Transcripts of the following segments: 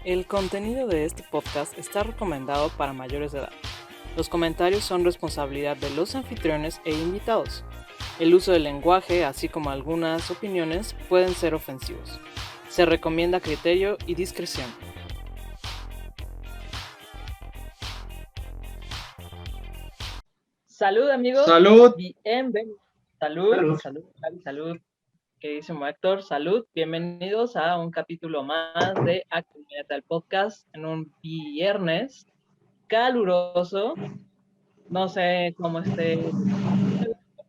El contenido de este podcast está recomendado para mayores de edad. Los comentarios son responsabilidad de los anfitriones e invitados. El uso del lenguaje, así como algunas opiniones, pueden ser ofensivos. Se recomienda criterio y discreción. Salud, amigos. Salud. Bienvenidos. Salud, Salud. salud, salud. Queridísimo Héctor, salud. Bienvenidos a un capítulo más de Actividad del Podcast en un viernes caluroso. No sé cómo esté,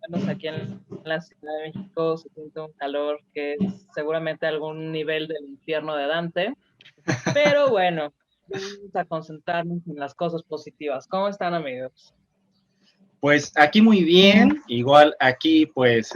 menos aquí en la Ciudad de México se siente un calor que es seguramente algún nivel del infierno de Dante. Pero bueno, vamos a concentrarnos en las cosas positivas. ¿Cómo están, amigos? Pues aquí muy bien, igual aquí pues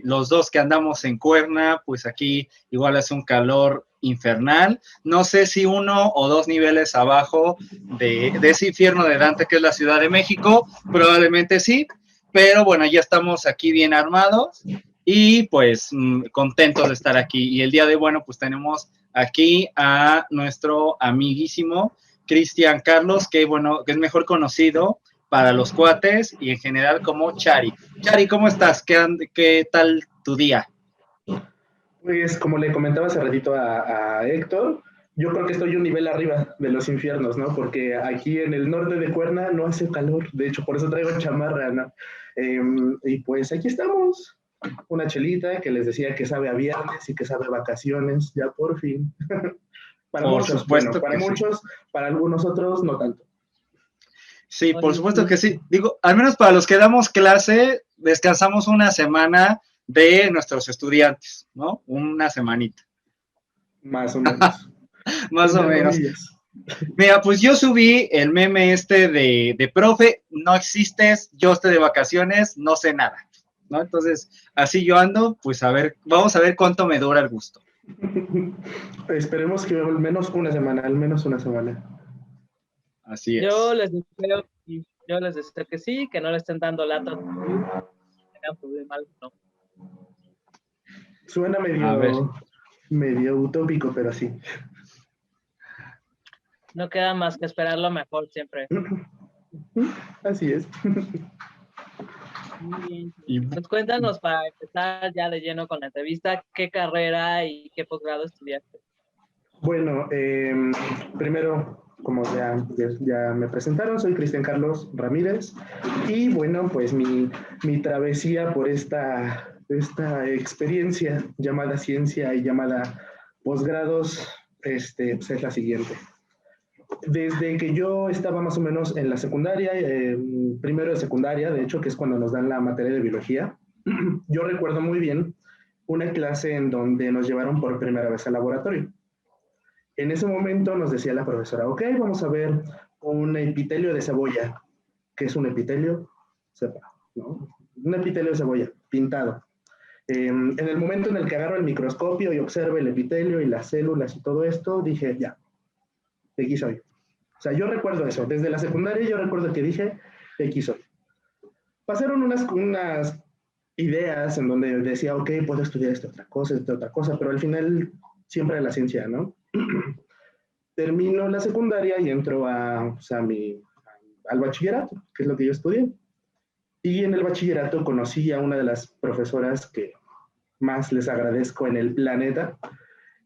los dos que andamos en Cuerna, pues aquí igual hace un calor infernal, no sé si 1 o 2 niveles abajo de ese infierno de Dante que es la Ciudad de México, probablemente sí, pero bueno, ya estamos aquí bien armados y pues contentos de estar aquí. Y el día de bueno, pues tenemos aquí a nuestro amiguísimo Cristian Carlos, que bueno, que es mejor conocido para los cuates y en general como Chari. Chari, ¿cómo estás? ¿Qué tal tu día? Pues como le comentaba hace ratito a Héctor, yo creo que estoy un nivel arriba de los infiernos, ¿no? Porque aquí en el norte de Cuerna no hace calor, de hecho por eso traigo chamarra, ¿no? Y pues aquí estamos, una chelita que les decía que sabe a viernes y que sabe a vacaciones, ya por fin. Para Por muchos, bueno, supuesto para que sí. muchos, para algunos otros no tanto. Sí, por supuesto que sí. Digo, al menos para los que damos clase, descansamos una semana de nuestros estudiantes, ¿no? Una semanita. Más o menos. Más o Entre menos. comillas. Mira, pues yo subí el meme de profe, no existes, yo estoy de vacaciones, no sé nada, ¿no? Entonces, así yo ando, pues a ver, vamos a ver cuánto me dura el gusto. Esperemos que al menos una semana, al menos una semana. Así Yo es. les deseo que sí, que no le estén dando lata, tengan problema alguno. Suena A ver. medio utópico, pero sí. No queda más que esperar lo mejor siempre. Así es. Muy bien. Y, Pues cuéntanos para empezar ya de lleno con la entrevista, ¿qué carrera y qué posgrado estudiaste? Bueno, primero, como ya me presentaron, soy Cristian Carlos Ramírez y bueno, pues mi travesía por esta experiencia llamada ciencia y llamada posgrados, pues es la siguiente. Desde que yo estaba más o menos en la secundaria, primero de secundaria, de hecho, que es cuando nos dan la materia de biología, yo recuerdo muy bien una clase en donde nos llevaron por primera vez al laboratorio. En ese momento nos decía la profesora, ok, vamos a ver un epitelio de cebolla. ¿Qué es un epitelio? Sepa, ¿no? Un epitelio de cebolla, pintado. En el momento en el que agarro el microscopio y observo el epitelio y las células y todo esto, dije, ya, de aquí soy. O sea, yo recuerdo eso. Desde la secundaria yo recuerdo que dije, de aquí soy. Pasaron unas ideas en donde decía, ok, puedo estudiar esta otra cosa, pero al final siempre la ciencia, ¿no? Termino la secundaria y entro al bachillerato, que es lo que yo estudié. Y en el bachillerato conocí a una de las profesoras que más les agradezco en el planeta.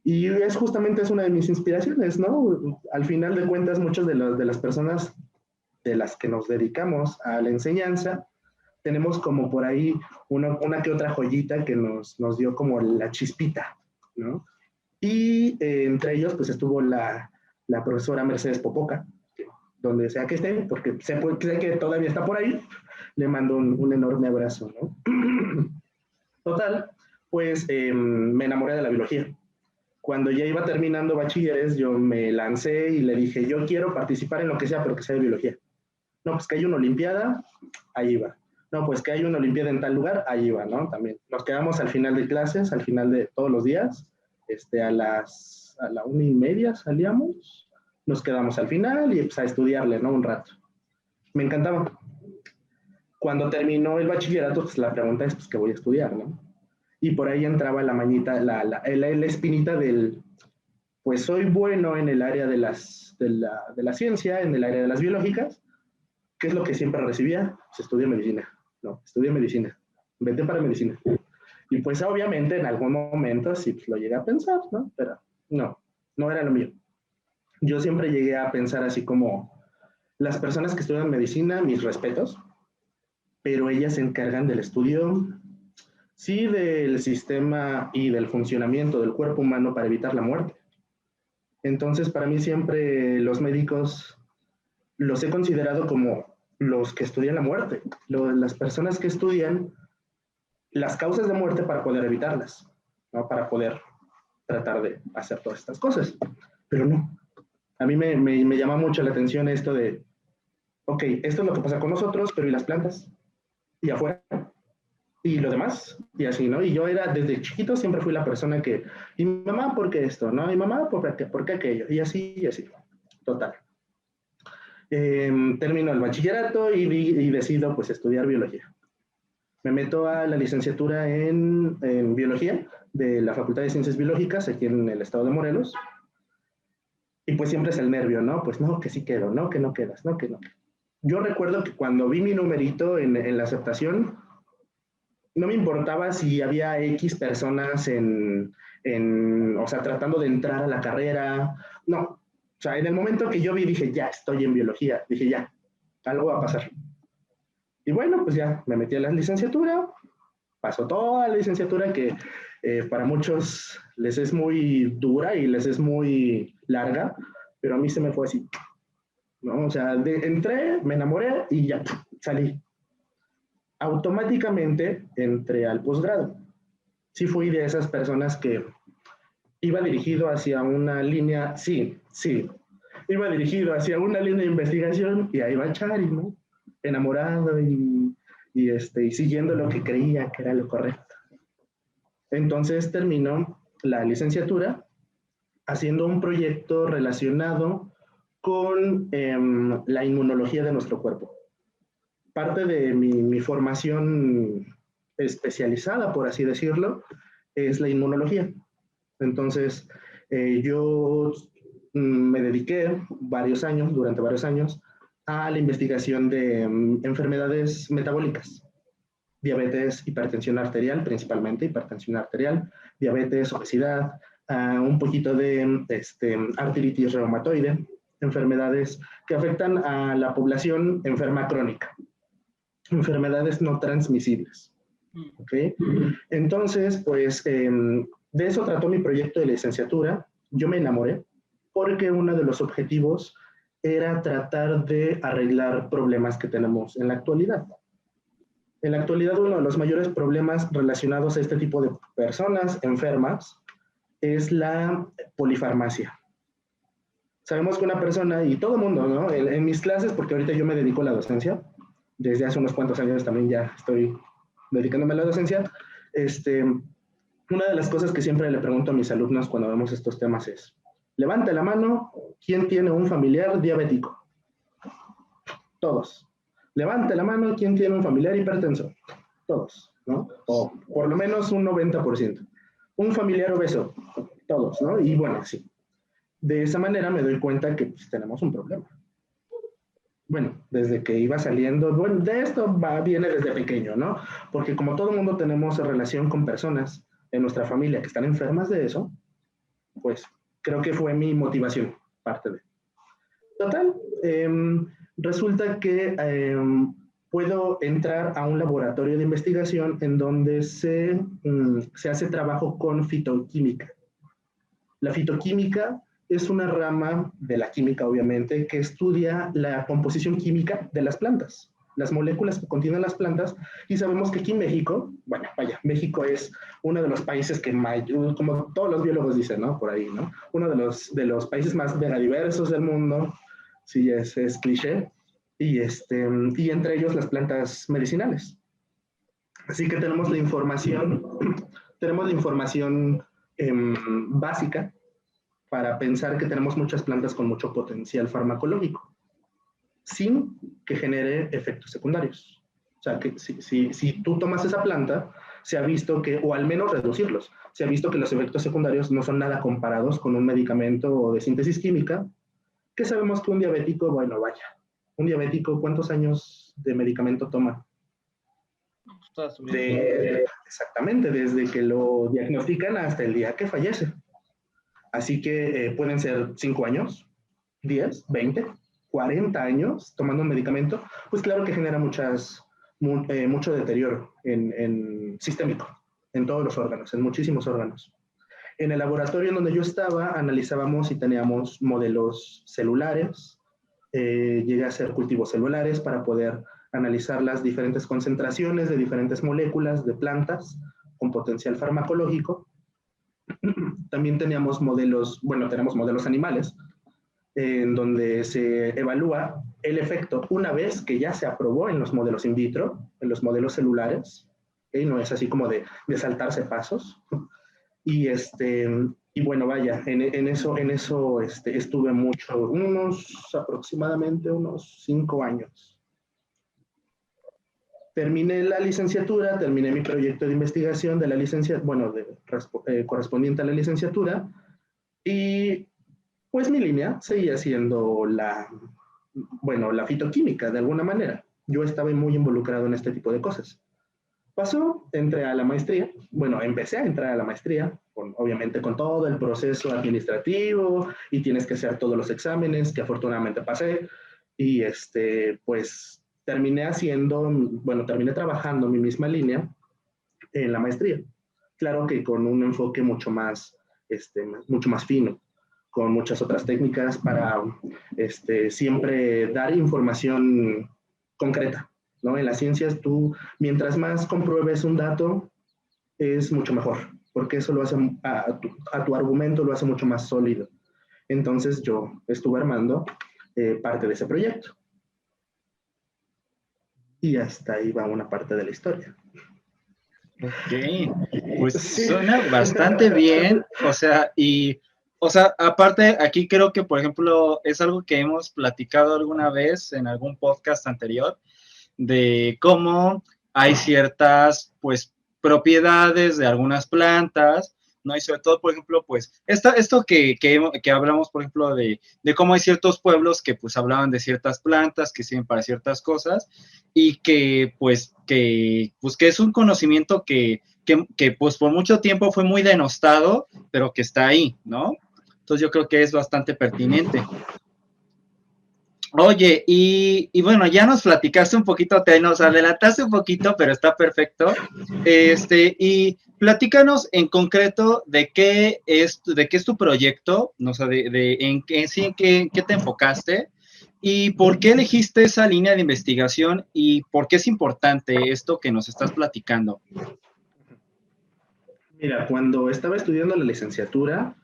Y es una de mis inspiraciones, ¿no? Al final de cuentas, muchas de las personas de las que nos dedicamos a la enseñanza, tenemos como por ahí una que otra joyita que nos dio como la chispita, ¿no? Y entre ellos, pues estuvo la profesora Mercedes Popoca, donde sea que esté, porque sé que todavía está por ahí, le mando un enorme abrazo, ¿no? Total, pues me enamoré de la biología. Cuando ya iba terminando bachilleres, yo me lancé y le dije, yo quiero participar en lo que sea, pero que sea de biología. No, pues que hay una olimpiada, ahí va. No, pues que hay una olimpiada en tal lugar, ahí va, ¿no? También. Nos quedamos al final de clases, al final de todos los días, a la 1:30 salíamos, nos quedamos al final y pues a estudiarle, ¿no? Un rato. Me encantaba. Cuando terminó el bachillerato, pues la pregunta es, pues, ¿qué voy a estudiar, no? Y por ahí entraba la mañita, la espinita del, pues soy bueno en el área de la ciencia, en el área de las biológicas. ¿Qué es lo que siempre recibía? Pues estudié medicina, ¿no? Estudié medicina, vete para medicina. Y pues obviamente en algún momento sí pues, lo llegué a pensar, ¿no? Pero no era lo mío. Yo siempre llegué a pensar así como las personas que estudian medicina, mis respetos, pero ellas se encargan del estudio, sí, del sistema y del funcionamiento del cuerpo humano para evitar la muerte. Entonces, para mí siempre los médicos los he considerado como los que estudian la muerte, las personas que estudian las causas de muerte para poder evitarlas, ¿no? Para poder tratar de hacer todas estas cosas. Pero no. A mí me llama mucho la atención esto de, ok, esto es lo que pasa con nosotros, pero ¿y las plantas? ¿Y afuera? ¿Y lo demás? Y así, ¿no? Y yo era, desde chiquito, siempre fui la persona que, ¿y mi mamá por qué esto? ¿No? ¿Y mamá por qué aquello? Y así, total. Termino el bachillerato y decido, pues, estudiar biología. Me meto a la licenciatura en biología de la Facultad de Ciencias Biológicas aquí en el estado de Morelos. Y pues siempre es el nervio, ¿no? Pues no, que sí quedo, no, que no quedas, no, que no. Yo recuerdo que cuando vi mi numerito en la aceptación, no me importaba si había X personas o sea, tratando de entrar a la carrera. No. O sea, en el momento que yo vi, dije, ya estoy en biología. Dije, ya, algo va a pasar. Y bueno, pues ya me metí a la licenciatura. Pasó toda la licenciatura que para muchos les es muy dura y les es muy larga, pero a mí se me fue así, ¿no? O sea, entré, me enamoré y ya salí. Automáticamente entré al posgrado. Sí fui de esas personas que iba dirigido hacia una línea, sí, iba dirigido hacia una línea de investigación y ahí va Chari, ¿no? Enamorado y siguiendo lo que creía que era lo correcto. Entonces terminó la licenciatura haciendo un proyecto relacionado con la inmunología de nuestro cuerpo. Parte de mi formación especializada, por así decirlo, es la inmunología. Entonces, yo me dediqué durante varios años, a la investigación de enfermedades metabólicas. Diabetes, hipertensión arterial, principalmente hipertensión arterial, diabetes, obesidad, un poquito de artritis reumatoide, enfermedades que afectan a la población enferma crónica, enfermedades no transmisibles. ¿Okay? Entonces, pues, de eso trató mi proyecto de licenciatura. Yo me enamoré porque uno de los objetivos era tratar de arreglar problemas que tenemos en la actualidad. En la actualidad, uno de los mayores problemas relacionados a este tipo de personas enfermas es la polifarmacia. Sabemos que una persona, y todo el mundo, ¿no? En mis clases, porque ahorita yo me dedico a la docencia, desde hace unos cuantos años también ya estoy dedicándome a la docencia, una de las cosas que siempre le pregunto a mis alumnos cuando vemos estos temas es, levante la mano, ¿quién tiene un familiar diabético? Todos. Levante la mano, ¿quién tiene un familiar hipertenso? Todos, ¿no? O por lo menos un 90%. Un familiar obeso, todos, ¿no? Y bueno, sí. De esa manera me doy cuenta que pues, tenemos un problema. Bueno, desde que iba saliendo, bueno, de esto viene desde pequeño, ¿no? Porque como todo mundo tenemos relación con personas en nuestra familia que están enfermas de eso, pues creo que fue mi motivación, parte de. Total, resulta que puedo entrar a un laboratorio de investigación en donde se hace trabajo con fitoquímica. La fitoquímica es una rama de la química, obviamente, que estudia la composición química de las plantas, las moléculas que contienen las plantas, y sabemos que aquí en México, bueno, vaya, México es uno de los países que, como todos los biólogos dicen, ¿no? Por ahí, ¿no? Uno de los países más megadiversos del mundo, sí, es cliché, y entre ellos las plantas medicinales. Así que tenemos la información básica para pensar que tenemos muchas plantas con mucho potencial farmacológico, sin que genere efectos secundarios. O sea, que si tú tomas esa planta, se ha visto que, o al menos reducirlos, se ha visto que los efectos secundarios no son nada comparados con un medicamento de síntesis química, que sabemos que un diabético, bueno, vaya, un diabético, ¿cuántos años de medicamento toma? Toda su vida. Exactamente, desde que lo diagnostican hasta el día que fallece. Así que pueden ser 5 años, 10, 20, 40 años tomando un medicamento, pues claro que genera mucho deterioro sistémico en todos los órganos, en muchísimos órganos. En el laboratorio en donde yo estaba, analizábamos y teníamos modelos celulares, llegué a hacer cultivos celulares para poder analizar las diferentes concentraciones de diferentes moléculas de plantas con potencial farmacológico. También teníamos modelos, bueno, tenemos modelos animales, en donde se evalúa el efecto una vez que ya se aprobó en los modelos in vitro, en los modelos celulares, ¿okay? No es así como de saltarse pasos. Y bueno, vaya, en eso estuve aproximadamente unos 5 años. Terminé la licenciatura, terminé mi proyecto de investigación de la correspondiente a la licenciatura, y pues mi línea seguía siendo la fitoquímica de alguna manera. Yo estaba muy involucrado en este tipo de cosas. Entré a la maestría, empecé a entrar a la maestría, obviamente con todo el proceso administrativo, y tienes que hacer todos los exámenes que afortunadamente pasé, y pues terminé trabajando mi misma línea en la maestría. Claro que con un enfoque mucho más fino, con muchas otras técnicas para siempre dar información concreta, ¿no? En las ciencias mientras más compruebes un dato, es mucho mejor, porque eso lo hace a tu argumento lo hace mucho más sólido. Entonces yo estuve armando parte de ese proyecto. Y hasta ahí va una parte de la historia. Ok, pues Sí. suena bastante bien, aparte aquí creo que, por ejemplo, es algo que hemos platicado alguna vez en algún podcast anterior, de cómo hay ciertas, pues, propiedades de algunas plantas, ¿no? Y sobre todo, por ejemplo, pues, esto que hablamos, por ejemplo, de cómo hay ciertos pueblos que, pues, hablaban de ciertas plantas que sirven para ciertas cosas, y que es un conocimiento que, pues, por mucho tiempo fue muy denostado, pero que está ahí, ¿no? Entonces yo creo que es bastante pertinente. Oye, y bueno, ya nos platicaste un poquito, nos adelantaste un poquito, pero está perfecto. Y platícanos en concreto de qué es tu proyecto, no sé, en qué te enfocaste y por qué elegiste esa línea de investigación y por qué es importante esto que nos estás platicando. Mira, cuando estaba estudiando la licenciatura,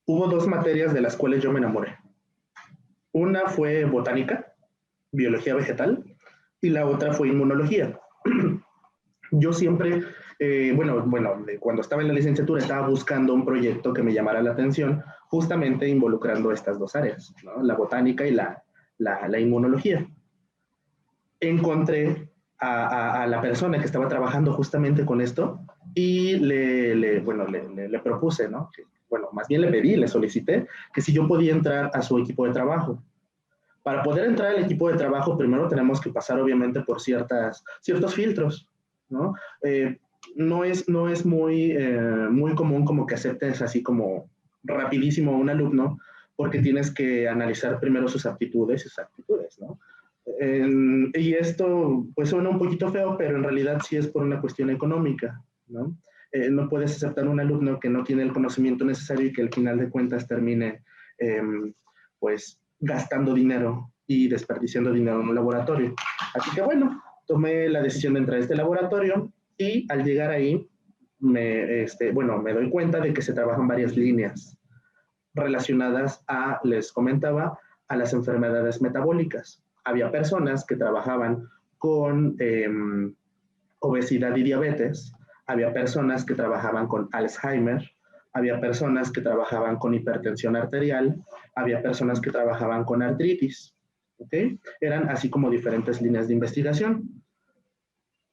hubo 2 materias de las cuales yo me enamoré. Una fue botánica, biología vegetal, y la otra fue inmunología. Yo siempre, cuando estaba en la licenciatura estaba buscando un proyecto que me llamara la atención, justamente involucrando estas 2 áreas, ¿no? La botánica y la inmunología. Encontré a la persona que estaba trabajando justamente con esto y le propuse, ¿no? Más bien le pedí, le solicité que si yo podía entrar a su equipo de trabajo. Para poder entrar al equipo de trabajo, primero tenemos que pasar obviamente por ciertos filtros, ¿no? No es muy común como que aceptes así como rapidísimo a un alumno, porque tienes que analizar primero sus aptitudes y sus actitudes, ¿no? Y esto pues suena un poquito feo, pero en realidad sí es por una cuestión económica, ¿no? No puedes aceptar un alumno que no tiene el conocimiento necesario y que al final de cuentas termine pues gastando dinero y desperdiciando dinero en un laboratorio. Así que bueno, tomé la decisión de entrar a este laboratorio y al llegar ahí me doy cuenta de que se trabajan varias líneas relacionadas les comentaba, a las enfermedades metabólicas. Había personas que trabajaban con obesidad y diabetes, había personas que trabajaban con Alzheimer, había personas que trabajaban con hipertensión arterial, había personas que trabajaban con artritis, ¿ok? Eran así como diferentes líneas de investigación.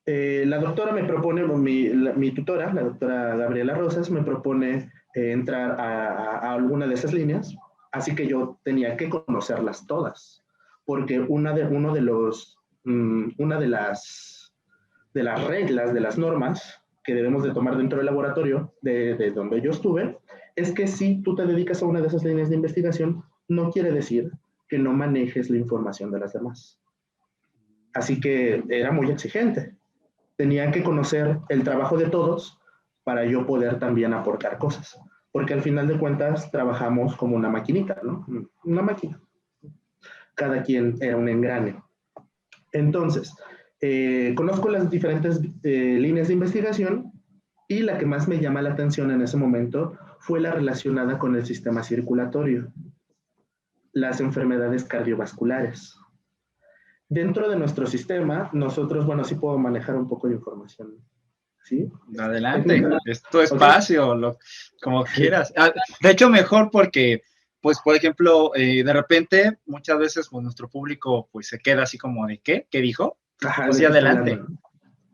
La doctora me propone, mi tutora, la doctora Gabriela Rosas, me propone entrar a alguna de esas líneas, así que yo tenía que conocerlas todas, porque una de las reglas, de las normas que debemos de tomar dentro del laboratorio de donde yo estuve, es que si tú te dedicas a una de esas líneas de investigación, no quiere decir que no manejes la información de las demás. Así que era muy exigente. Tenía que conocer el trabajo de todos para yo poder también aportar cosas. Porque al final de cuentas trabajamos como una maquinita, ¿no? Una máquina. Cada quien era un engrane. Entonces, conozco las diferentes líneas de investigación y la que más me llama la atención en ese momento fue la relacionada con el sistema circulatorio, las enfermedades cardiovasculares. Dentro de nuestro sistema, nosotros, bueno, sí puedo manejar un poco de información, ¿sí? Adelante, es tu espacio, okay. Como quieras. De hecho, mejor porque, pues, por ejemplo, de repente, muchas veces, pues, nuestro público, pues, se queda así como de, ¿qué? ¿Qué dijo? Ajá, pues sí, adelante.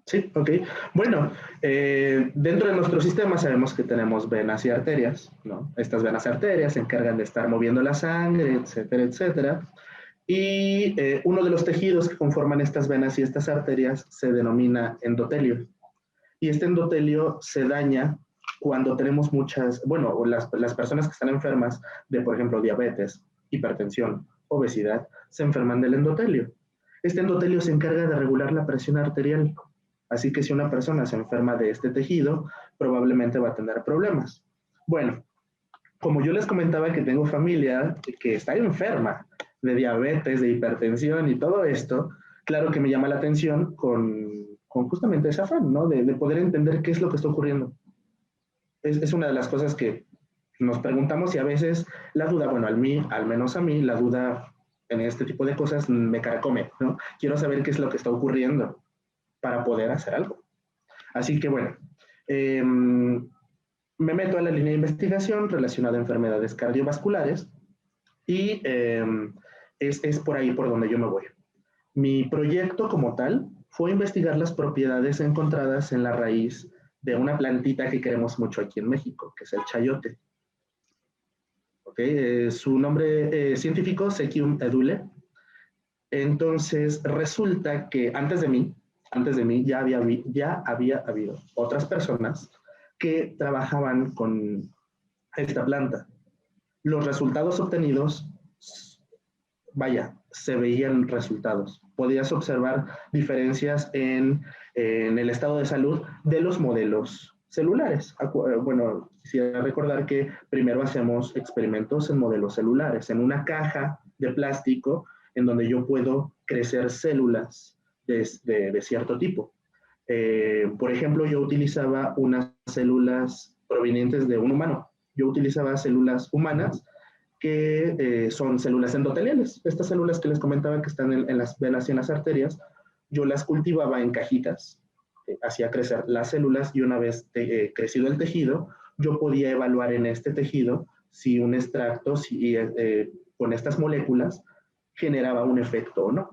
Sí, ok. Bueno, dentro de nuestro sistema sabemos que tenemos venas y arterias, ¿no? Estas venas y arterias se encargan de estar moviendo la sangre, etcétera, etcétera. Y uno de los tejidos que conforman estas venas y estas arterias se denomina endotelio. Y este endotelio se daña cuando tenemos las personas que están enfermas de, por ejemplo, diabetes, hipertensión, obesidad, se enferman del endotelio. Este endotelio se encarga de regular la presión arterial. Así que si una persona se enferma de este tejido, probablemente va a tener problemas. Bueno, como yo les comentaba que tengo familia que está enferma de diabetes, de hipertensión y todo esto, claro que me llama la atención con justamente ese afán, ¿no? De poder entender qué es lo que está ocurriendo. Es una de las cosas que nos preguntamos y a veces la duda, bueno, al menos a mí, la duda en este tipo de cosas me carcome, ¿no? Quiero saber qué es lo que está ocurriendo para poder hacer algo. Así que bueno, me meto a la línea de investigación relacionada a enfermedades cardiovasculares y es por ahí por donde yo me voy. Mi proyecto como tal fue investigar las propiedades encontradas en la raíz de una plantita que queremos mucho aquí en México, que es el chayote. ¿Okay? Su nombre científico, Sequium edule. Entonces, resulta que antes de mí ya había habido otras personas que trabajaban con esta planta. Los resultados obtenidos, vaya, se veían resultados. Podías observar diferencias en el estado de salud de los modelos celulares. Bueno, quisiera recordar que primero hacemos experimentos en modelos celulares, en una caja de plástico en donde yo puedo crecer células de cierto tipo. Por ejemplo, yo utilizaba unas células provenientes de un humano. Yo utilizaba células humanas que son células endoteliales. Estas células que les comentaba que están en las venas y en las arterias, yo las cultivaba en cajitas, hacía crecer las células y una vez crecido el tejido, yo podía evaluar en este tejido si un extracto con estas moléculas generaba un efecto o no.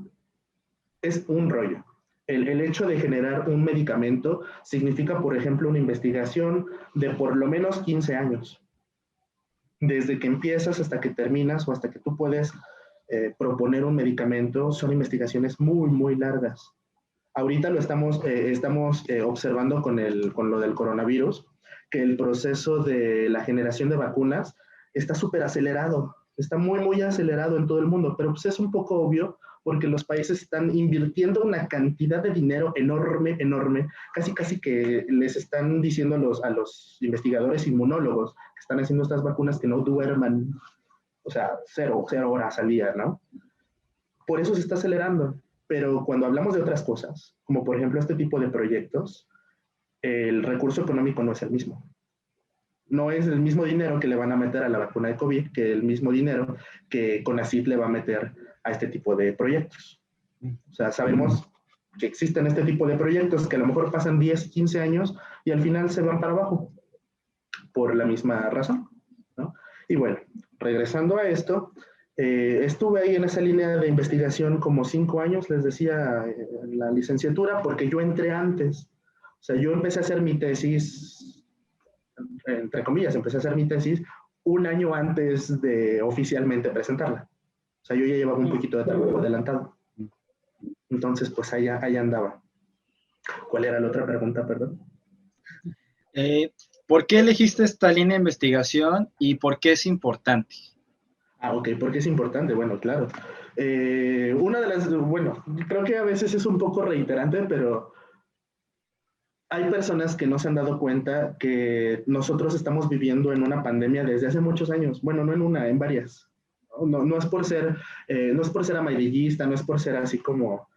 Es un rollo. El hecho de generar un medicamento significa, por ejemplo, una investigación de por lo menos 15 años. Desde que empiezas hasta que terminas o hasta que tú puedes proponer un medicamento, son investigaciones muy, muy largas. Ahorita lo estamos observando con lo del coronavirus, que el proceso de la generación de vacunas está súper acelerado, está muy, muy acelerado en todo el mundo, pero pues es un poco obvio porque los países están invirtiendo una cantidad de dinero enorme, enorme, casi, casi que les están diciendo a los investigadores inmunólogos que están haciendo estas vacunas que no duerman, o sea, 0 horas al día, ¿no? Por eso se está acelerando. Pero cuando hablamos de otras cosas, como por ejemplo este tipo de proyectos, el recurso económico no es el mismo. No es el mismo dinero que le van a meter a la vacuna de COVID que el mismo dinero que CONACYT le va a meter a este tipo de proyectos. O sea, sabemos que existen este tipo de proyectos que a lo mejor pasan 10, 15 años y al final se van para abajo por la misma razón, ¿no? Y bueno, regresando a esto, Estuve ahí en esa línea de investigación como 5 años, les decía, en la licenciatura, porque yo entré antes. O sea, yo empecé a hacer mi tesis, entre comillas, empecé a hacer mi tesis un año antes de oficialmente presentarla. O sea, yo ya llevaba un poquito de trabajo adelantado. Entonces, pues ahí andaba. ¿Cuál era la otra pregunta, perdón? ¿Por qué elegiste esta línea de investigación y por qué es importante? Ok, porque es importante, bueno, claro. Una de las, bueno, creo que a veces es un poco reiterante, pero hay personas que no se han dado cuenta que nosotros estamos viviendo en una pandemia desde hace muchos años. Bueno, no en una, en varias. No es por ser, no es por ser amarillista, no es por ser así como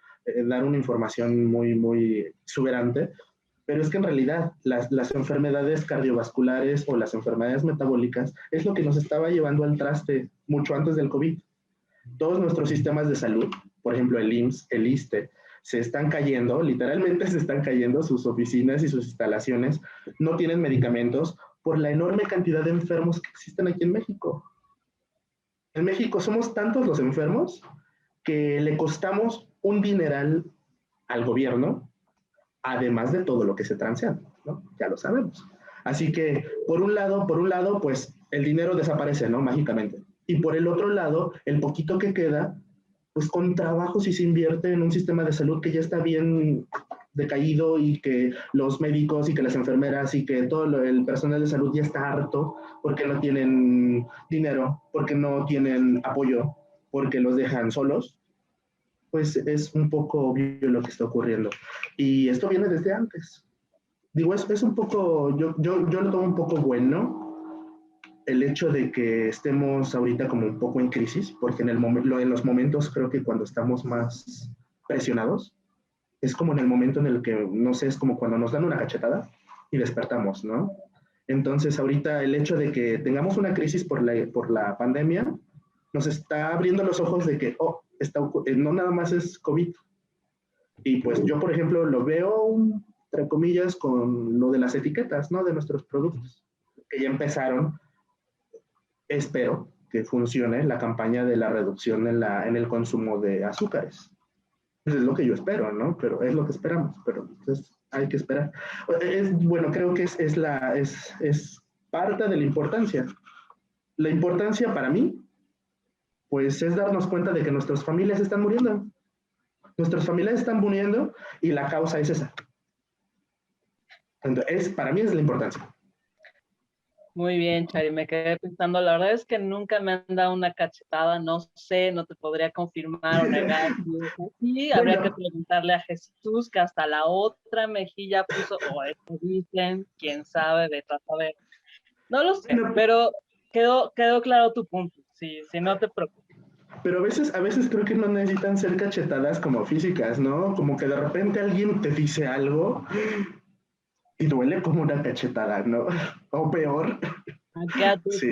dar una información muy exuberante, pero es que en realidad las enfermedades cardiovasculares o las enfermedades metabólicas es lo que nos estaba llevando al traste mucho antes del COVID. Todos nuestros sistemas de salud, por ejemplo el IMSS, el ISSSTE, se están cayendo, literalmente se están cayendo sus oficinas y sus instalaciones, no tienen medicamentos por la enorme cantidad de enfermos que existen aquí en México. En México somos tantos los enfermos que le costamos un dineral al gobierno, además de todo lo que se transean, ¿no? Ya lo sabemos. Así que, por un lado, pues el dinero desaparece, ¿no? Mágicamente. Y por el otro lado, el poquito que queda, pues con trabajo si se invierte en un sistema de salud que ya está bien decaído y que los médicos y que las enfermeras y que todo el personal de salud ya está harto porque no tienen dinero, porque no tienen apoyo, porque los dejan solos, pues es un poco obvio lo que está ocurriendo. Y esto viene desde antes. Digo, es un poco, yo lo tomo un poco bueno el hecho de que estemos ahorita como un poco en crisis, porque en los momentos creo que cuando estamos más presionados, es como en el momento en el que, no sé, es como cuando nos dan una cachetada y despertamos, ¿no? Entonces ahorita el hecho de que tengamos una crisis por la pandemia nos está abriendo los ojos de que, no nada más es COVID. Y pues yo, por ejemplo, lo veo, entre comillas, con lo de las etiquetas, ¿no? De nuestros productos, que ya empezaron. Espero que funcione la campaña de la reducción en el consumo de azúcares. Eso es lo que yo espero, ¿no? Pero es lo que esperamos, pero entonces hay que esperar. Bueno, creo que es parte de la importancia. La importancia para mí, pues es darnos cuenta de que nuestras familias están muriendo. Nuestras familias están muriendo y la causa es esa. Entonces, para mí es la importancia. Muy bien, Chari, me quedé pensando, la verdad es que nunca me han dado una cachetada, no sé, no te podría confirmar o negar. Sí, habría que preguntarle a Jesús, que hasta la otra mejilla puso, o eso dicen, quién sabe, de saber. No lo sé, pero quedó claro tu punto, sí, no te preocupes. Pero a veces creo que no necesitan ser cachetadas como físicas, ¿no? Como que de repente alguien te dice algo y duele como una cachetada, ¿no? O peor. Sí.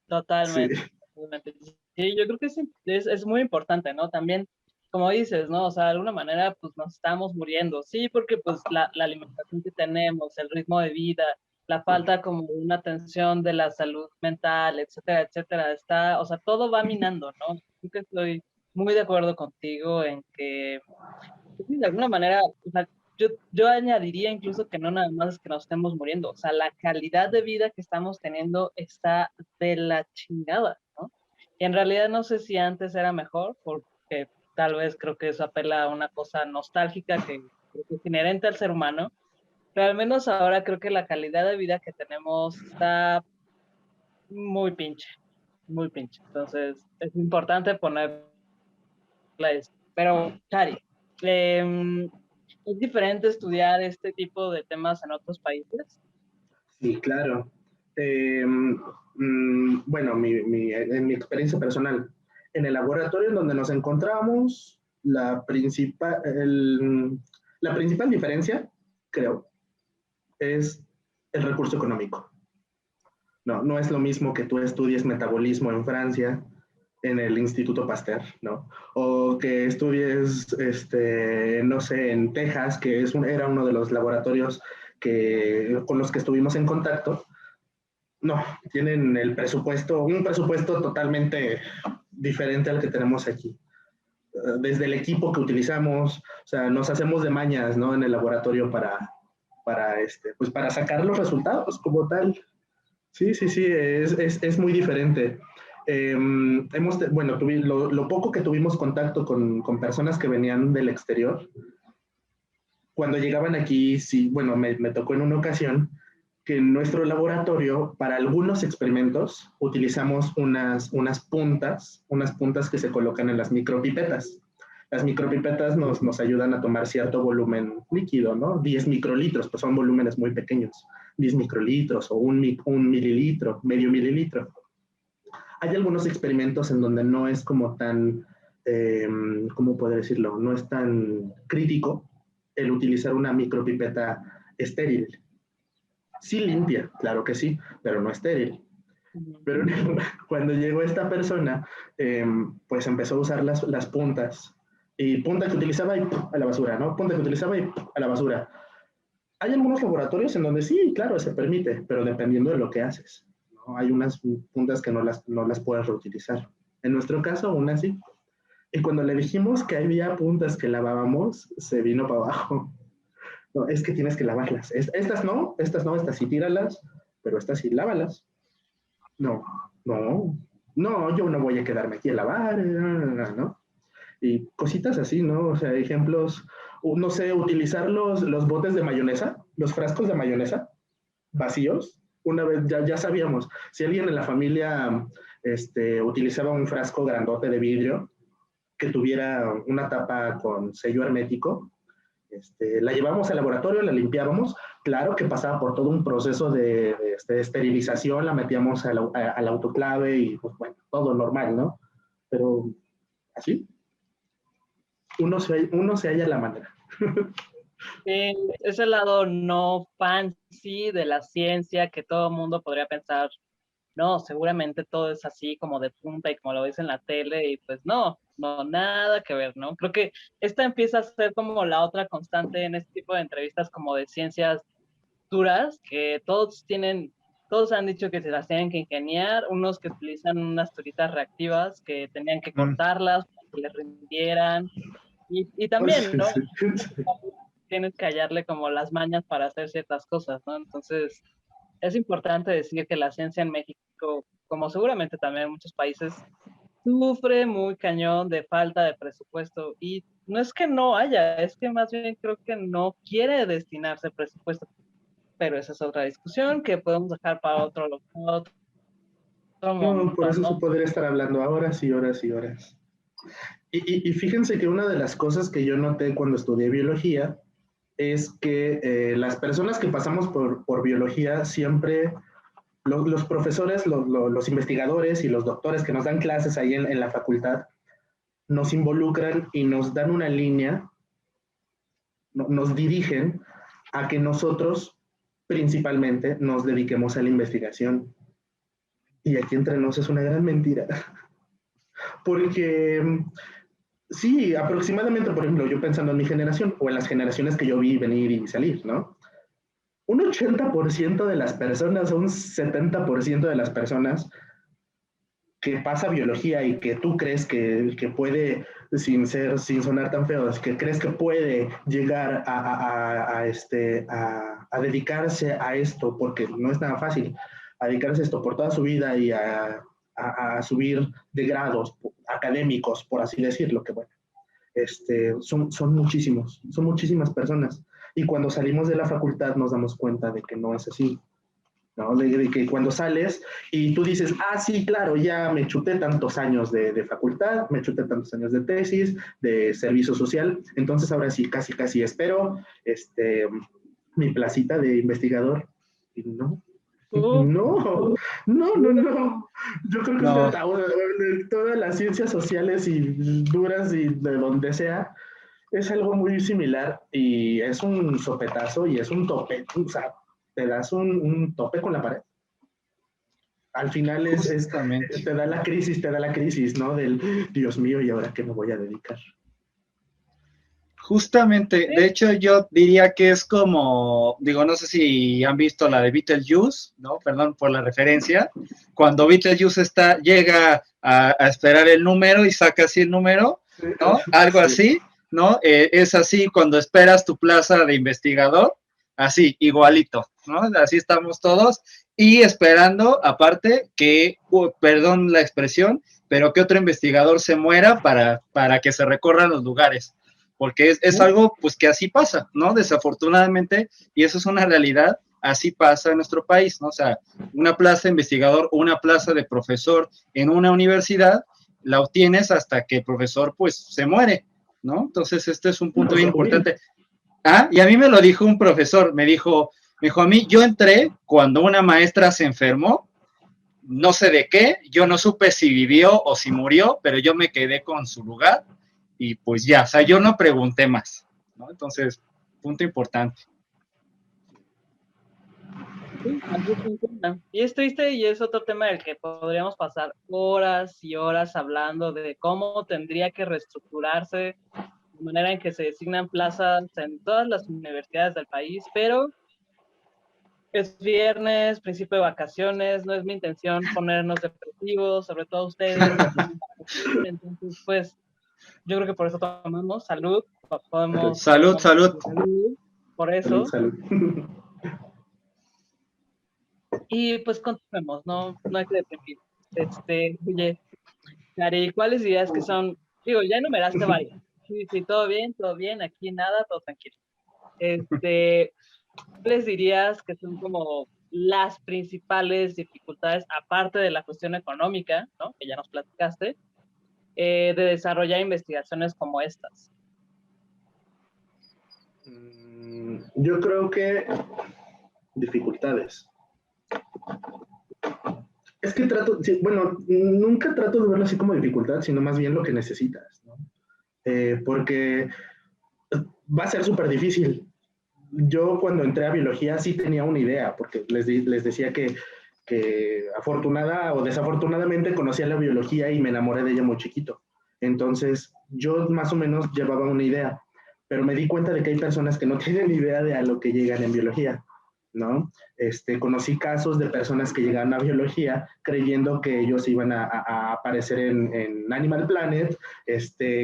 Totalmente, Sí. totalmente. Sí, yo creo que es muy importante, ¿no? También, como dices, ¿no? O sea, de alguna manera, pues nos estamos muriendo, sí, porque pues la alimentación que tenemos, el ritmo de vida, la falta como una atención de la salud mental, etcétera, etcétera, o sea, todo va minando, ¿no? Creo que estoy muy de acuerdo contigo en que, pues, sí, de alguna manera, o sea, yo añadiría incluso que no nada más es que nos estemos muriendo, o sea, la calidad de vida que estamos teniendo está de la chingada, ¿no? Y en realidad no sé si antes era mejor, porque tal vez creo que eso apela a una cosa nostálgica que creo que es inherente al ser humano, pero al menos ahora creo que la calidad de vida que tenemos está muy pinche, muy pinche. Entonces es importante ponerla eso. Pero, Chari, ¿es diferente estudiar este tipo de temas en otros países? Sí, claro. Bueno, en mi experiencia personal, en el laboratorio en donde nos encontramos, la principal diferencia, creo, es el recurso económico. No es lo mismo que tú estudies metabolismo en Francia, en el Instituto Pasteur, ¿no? O que estudies, no sé, en Texas, que era uno de los laboratorios con los que estuvimos en contacto. No, tienen un presupuesto totalmente diferente al que tenemos aquí. Desde el equipo que utilizamos, o sea, nos hacemos de mañas, ¿no? En el laboratorio pues para sacar los resultados como tal. Sí, es muy diferente. Bueno, lo poco que tuvimos contacto con personas que venían del exterior, cuando llegaban aquí, sí, bueno, me tocó en una ocasión que en nuestro laboratorio, para algunos experimentos, utilizamos unas puntas que se colocan en las micropipetas. Las micropipetas nos ayudan a tomar cierto volumen líquido, ¿no? 10 microlitros, pues son volúmenes muy pequeños. 10 microlitros o un mililitro, medio mililitro. Hay algunos experimentos en donde no es como tan, ¿cómo poder decirlo? No es tan crítico el utilizar una micropipeta estéril. Sí limpia, claro que sí, pero no estéril. Pero cuando llegó esta persona, pues empezó a usar las puntas. Y punta que utilizaba y a la basura, ¿no? Punta que utilizaba y a la basura. Hay algunos laboratorios en donde sí, claro, se permite, pero dependiendo de lo que haces, ¿no? Hay unas puntas que no las puedes reutilizar. En nuestro caso, aún así. Y cuando le dijimos que había puntas que lavábamos, se vino para abajo. No, es que tienes que lavarlas. Estas no, estas sí tíralas, pero estas sí lávalas. No, yo no voy a quedarme aquí a lavar, ¿no? Y cositas así, ¿no? O sea, ejemplos, no sé, utilizar los botes de mayonesa, los frascos de mayonesa vacíos. Una vez ya sabíamos, si alguien en la familia utilizaba un frasco grandote de vidrio que tuviera una tapa con sello hermético, la llevábamos al laboratorio, la limpiábamos, claro que pasaba por todo un proceso de esterilización, la metíamos al autoclave y pues bueno, todo normal, ¿no? Pero así, uno se halla la manera. Ese lado no fancy de la ciencia que todo el mundo podría pensar, no, seguramente todo es así como de punta y como lo ves en la tele y pues no, nada que ver, ¿no? Creo que esta empieza a ser como la otra constante en este tipo de entrevistas como de ciencias duras, que todos han dicho que se las tienen que ingeniar, unos que utilizan unas turitas reactivas que tenían que cortarlas para que les rindieran y también, ¿no? Tienes que hallarle como las mañas para hacer ciertas cosas, ¿no? Entonces, es importante decir que la ciencia en México, como seguramente también en muchos países, sufre muy cañón de falta de presupuesto y no es que no haya, es que más bien creo que no quiere destinarse presupuesto, pero esa es otra discusión que podemos dejar para otro No, por momento, eso se ¿no? podría estar hablando horas y horas y horas. Y fíjense que una de las cosas que yo noté cuando estudié biología es que las personas que pasamos por biología siempre, los profesores, los investigadores y los doctores que nos dan clases ahí en la facultad, nos involucran y nos dan una línea, nos dirigen a que nosotros principalmente nos dediquemos a la investigación. Y aquí entre nos es una gran mentira. Porque sí, aproximadamente, por ejemplo, yo pensando en mi generación o en las generaciones que yo vi venir y salir, ¿no? Un 80% de las personas, un 70% de las personas que pasa biología y que tú crees que puede, sin sonar tan feo, que crees que puede llegar a dedicarse a esto, porque no es nada fácil, a dedicarse a esto por toda su vida y a subir de grados académicos, por así decirlo, que bueno, son muchísimas personas. Y cuando salimos de la facultad nos damos cuenta de que no es así, ¿no? De que cuando sales y tú dices, ah, sí, claro, ya me chuté tantos años de facultad, me chuté tantos años de tesis, de servicio social, entonces ahora sí, casi espero mi placita de investigador. Y no, no. Yo creo que No. todas las ciencias sociales y duras y de donde sea, es algo muy similar y es un sopetazo y es un tope, o sea, te das un tope con la pared. Al final Justamente. te da la crisis, ¿no? Del, Dios mío, ¿y ahora qué me voy a dedicar? Justamente, Sí. de hecho yo diría que es como, digo, no sé si han visto la de Beetlejuice, ¿no? Perdón por la referencia. Cuando Beetlejuice llega a esperar el número y saca así el número, ¿no? Algo Sí. así, ¿no? Es así cuando esperas tu plaza de investigador, así, igualito, ¿no? Así estamos todos y esperando, aparte, que, perdón la expresión, pero que otro investigador se muera para que se recorran los lugares, porque es algo pues que así pasa, ¿no? Desafortunadamente, y eso es una realidad, así pasa en nuestro país, ¿no? O sea, una plaza de investigador o una plaza de profesor en una universidad la obtienes hasta que el profesor pues se muere, ¿no? Entonces este es un punto bien importante. Ah, y a mí me lo dijo un profesor, me dijo a mí, yo entré cuando una maestra se enfermó, no sé de qué, yo no supe si vivió o si murió, pero yo me quedé con su lugar y pues ya, o sea, yo no pregunté más, ¿no? Entonces, punto importante. Sí, así funciona. Y es triste y es otro tema del que podríamos pasar horas y horas hablando de cómo tendría que reestructurarse de manera en que se designan plazas en todas las universidades del país, pero es viernes, principio de vacaciones, no es mi intención ponernos depresivos, sobre todo ustedes. Entonces, pues, yo creo que por eso tomamos salud, podemos Salud, salud. salud, por eso. Salud. Y pues continuemos, no hay que deprimir. Oye, Cari, ¿cuáles dirías que son? Digo, ya enumeraste varias. Sí, sí, todo bien, aquí nada, todo tranquilo. ¿Cuáles dirías que son como las principales dificultades, aparte de la cuestión económica, ¿no? Que ya nos platicaste, de desarrollar investigaciones como estas? Yo creo que dificultades. Es que sí, bueno, nunca trato de verlo así como dificultad, sino más bien lo que necesitas, ¿no? Porque va a ser súper difícil. Yo cuando entré a biología sí tenía una idea, porque les decía que afortunada o desafortunadamente conocía la biología y me enamoré de ella muy chiquito. Entonces yo más o menos llevaba una idea, pero me di cuenta de que hay personas que no tienen idea de a lo que llegan en biología, ¿no? Conocí casos de personas que llegaban a biología creyendo que ellos iban a aparecer en Animal Planet,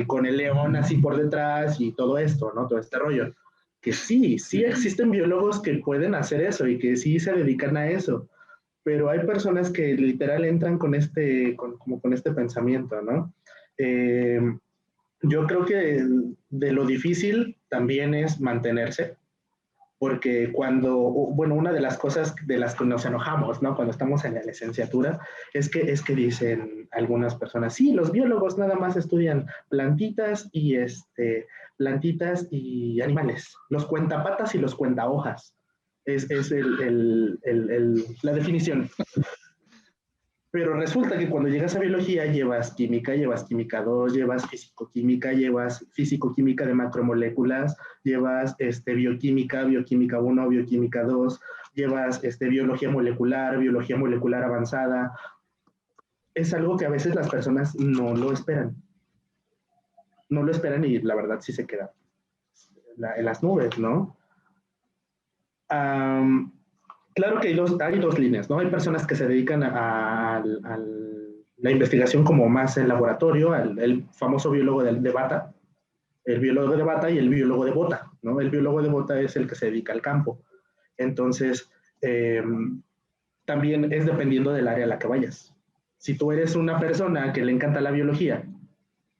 con el león así por detrás y todo esto, ¿no? Todo este rollo. Que sí existen biólogos que pueden hacer eso y que sí se dedican a eso, pero hay personas que literal entran con este pensamiento, ¿no? Eh, yo creo que de lo difícil también es mantenerse, porque bueno, una de las cosas de las que nos enojamos, ¿no? Cuando estamos en la licenciatura, es que dicen algunas personas, sí, los biólogos nada más estudian plantitas y animales, los cuentapatas y los cuentahojas. Es la definición. Pero resulta que cuando llegas a biología llevas química 2, llevas fisicoquímica, llevas fisicoquímica de macromoléculas, llevas bioquímica 1, bioquímica 2, llevas biología molecular avanzada. Es algo que a veces las personas no lo esperan. No lo esperan y la verdad sí se queda en las nubes, ¿no? Claro que hay dos líneas, ¿no? Hay personas que se dedican a la investigación como más en laboratorio, el famoso biólogo de bata, el biólogo de bata y el biólogo de bota, ¿no? El biólogo de bota es el que se dedica al campo. Entonces, también es dependiendo del área a la que vayas. Si tú eres una persona que le encanta la biología,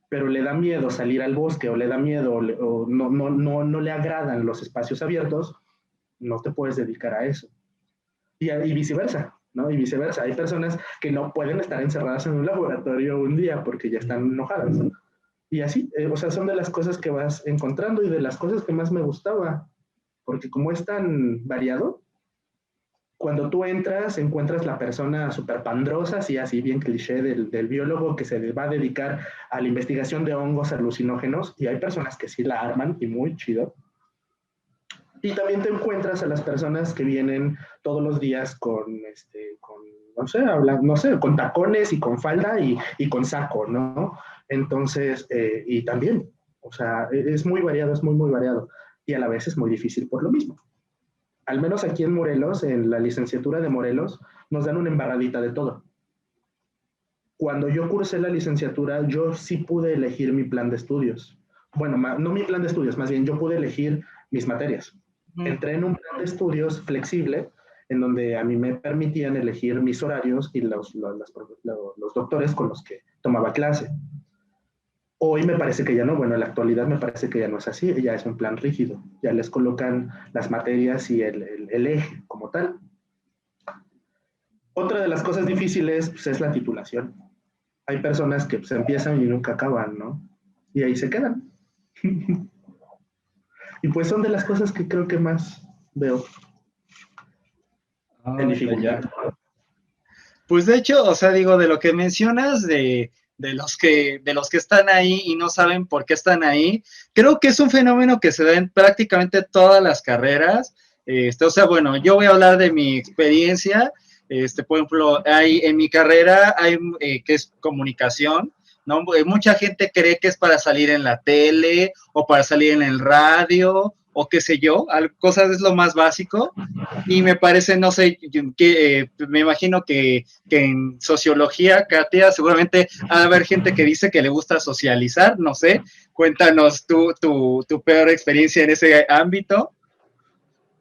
pero le da miedo salir al bosque o le da miedo o no le agradan los espacios abiertos, no te puedes dedicar a eso. Y viceversa, ¿no? Y viceversa. Hay personas que no pueden estar encerradas en un laboratorio un día porque ya están enojadas, ¿no? Y así, o sea, son de las cosas que vas encontrando y de las cosas que más me gustaba, porque como es tan variado, cuando tú entras, encuentras la persona súper pandrosa, así bien cliché del biólogo que se va a dedicar a la investigación de hongos alucinógenos, y hay personas que sí la arman y muy chido. Y también te encuentras a las personas que vienen todos los días con no sé, con tacones y con falda y con saco, ¿no? Entonces, y también O sea, es muy variado, es muy, muy variado. Y a la vez es muy difícil por lo mismo. Al menos aquí en Morelos, en la licenciatura de Morelos, nos dan una embarradita de todo. Cuando yo cursé la licenciatura, yo sí pude elegir mi plan de estudios. Bueno, no mi plan de estudios, más bien yo pude elegir mis materias. Entré en un plan de estudios flexible, en donde a mí me permitían elegir mis horarios y los doctores con los que tomaba clase. Hoy me parece que ya no, bueno, en la actualidad me parece que ya no es así, ya es un plan rígido, ya les colocan las materias y el eje como tal. Otra de las cosas difíciles pues, es la titulación. Hay personas que pues, empiezan y nunca acaban, ¿no? Y ahí se quedan. Y pues son de las cosas que creo que más veo en dificultad. Pues de hecho, o sea, digo, de lo que mencionas de los que están ahí y no saben por qué están ahí, creo que es un fenómeno que se da en prácticamente todas las carreras. O sea, bueno, yo voy a hablar de mi experiencia. Por ejemplo, en mi carrera hay que es comunicación, ¿no? Mucha gente cree que es para salir en la tele o para salir en el radio o qué sé yo, cosas es lo más básico. Y me parece, no sé, que me imagino que en sociología, Katia, seguramente ha de haber gente que dice que le gusta socializar, no sé. Cuéntanos tu peor experiencia en ese ámbito.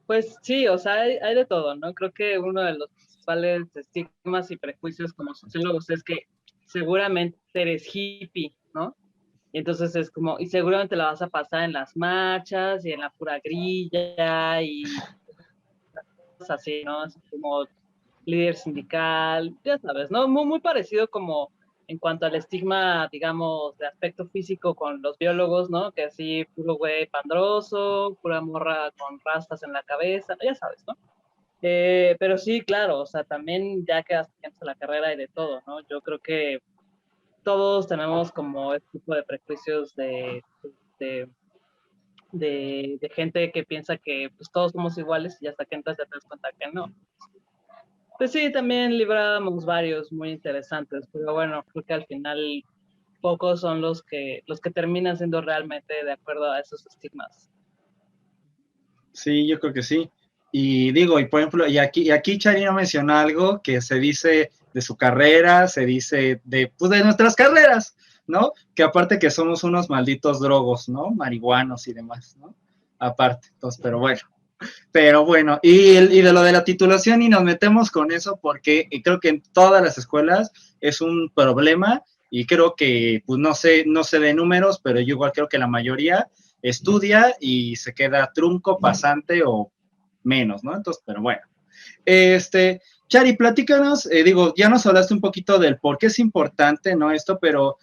Pues sí, o sea, hay de todo, ¿no? Creo que uno de los principales estigmas y prejuicios como sociólogos es que seguramente eres hippie, ¿no? Y entonces es como, y seguramente la vas a pasar en las marchas y en la pura grilla y cosas así, ¿no? Así como líder sindical, ya sabes, ¿no? Muy, muy parecido como en cuanto al estigma, digamos, de aspecto físico con los biólogos, ¿no? Que así, puro güey pandroso, pura morra con rastas en la cabeza, ya sabes, ¿no? Pero sí, claro, o sea, también ya que hasta la carrera y de todo, ¿no? Yo creo que todos tenemos como este tipo de prejuicios de, de gente que piensa que pues todos somos iguales y hasta que entras ya te das cuenta que no. Pues sí, también librábamos varios muy interesantes, pero bueno, creo que al final pocos son los que terminan siendo realmente de acuerdo a esos estigmas. Sí, yo creo que sí. Y digo, y por ejemplo, y aquí Charino menciona algo que se dice de su carrera, se dice pues de nuestras carreras, ¿no? Que aparte que somos unos malditos drogos, ¿no? Marihuanos y demás, ¿no? Aparte, entonces, pero bueno, y de lo de la titulación y nos metemos con eso porque creo que en todas las escuelas es un problema y creo que, pues no sé de números, pero yo igual creo que la mayoría estudia y se queda trunco, pasante o menos, ¿no? Entonces, pero bueno. Chari, platícanos, digo, ya nos hablaste un poquito del por qué es importante, ¿no? Esto, pero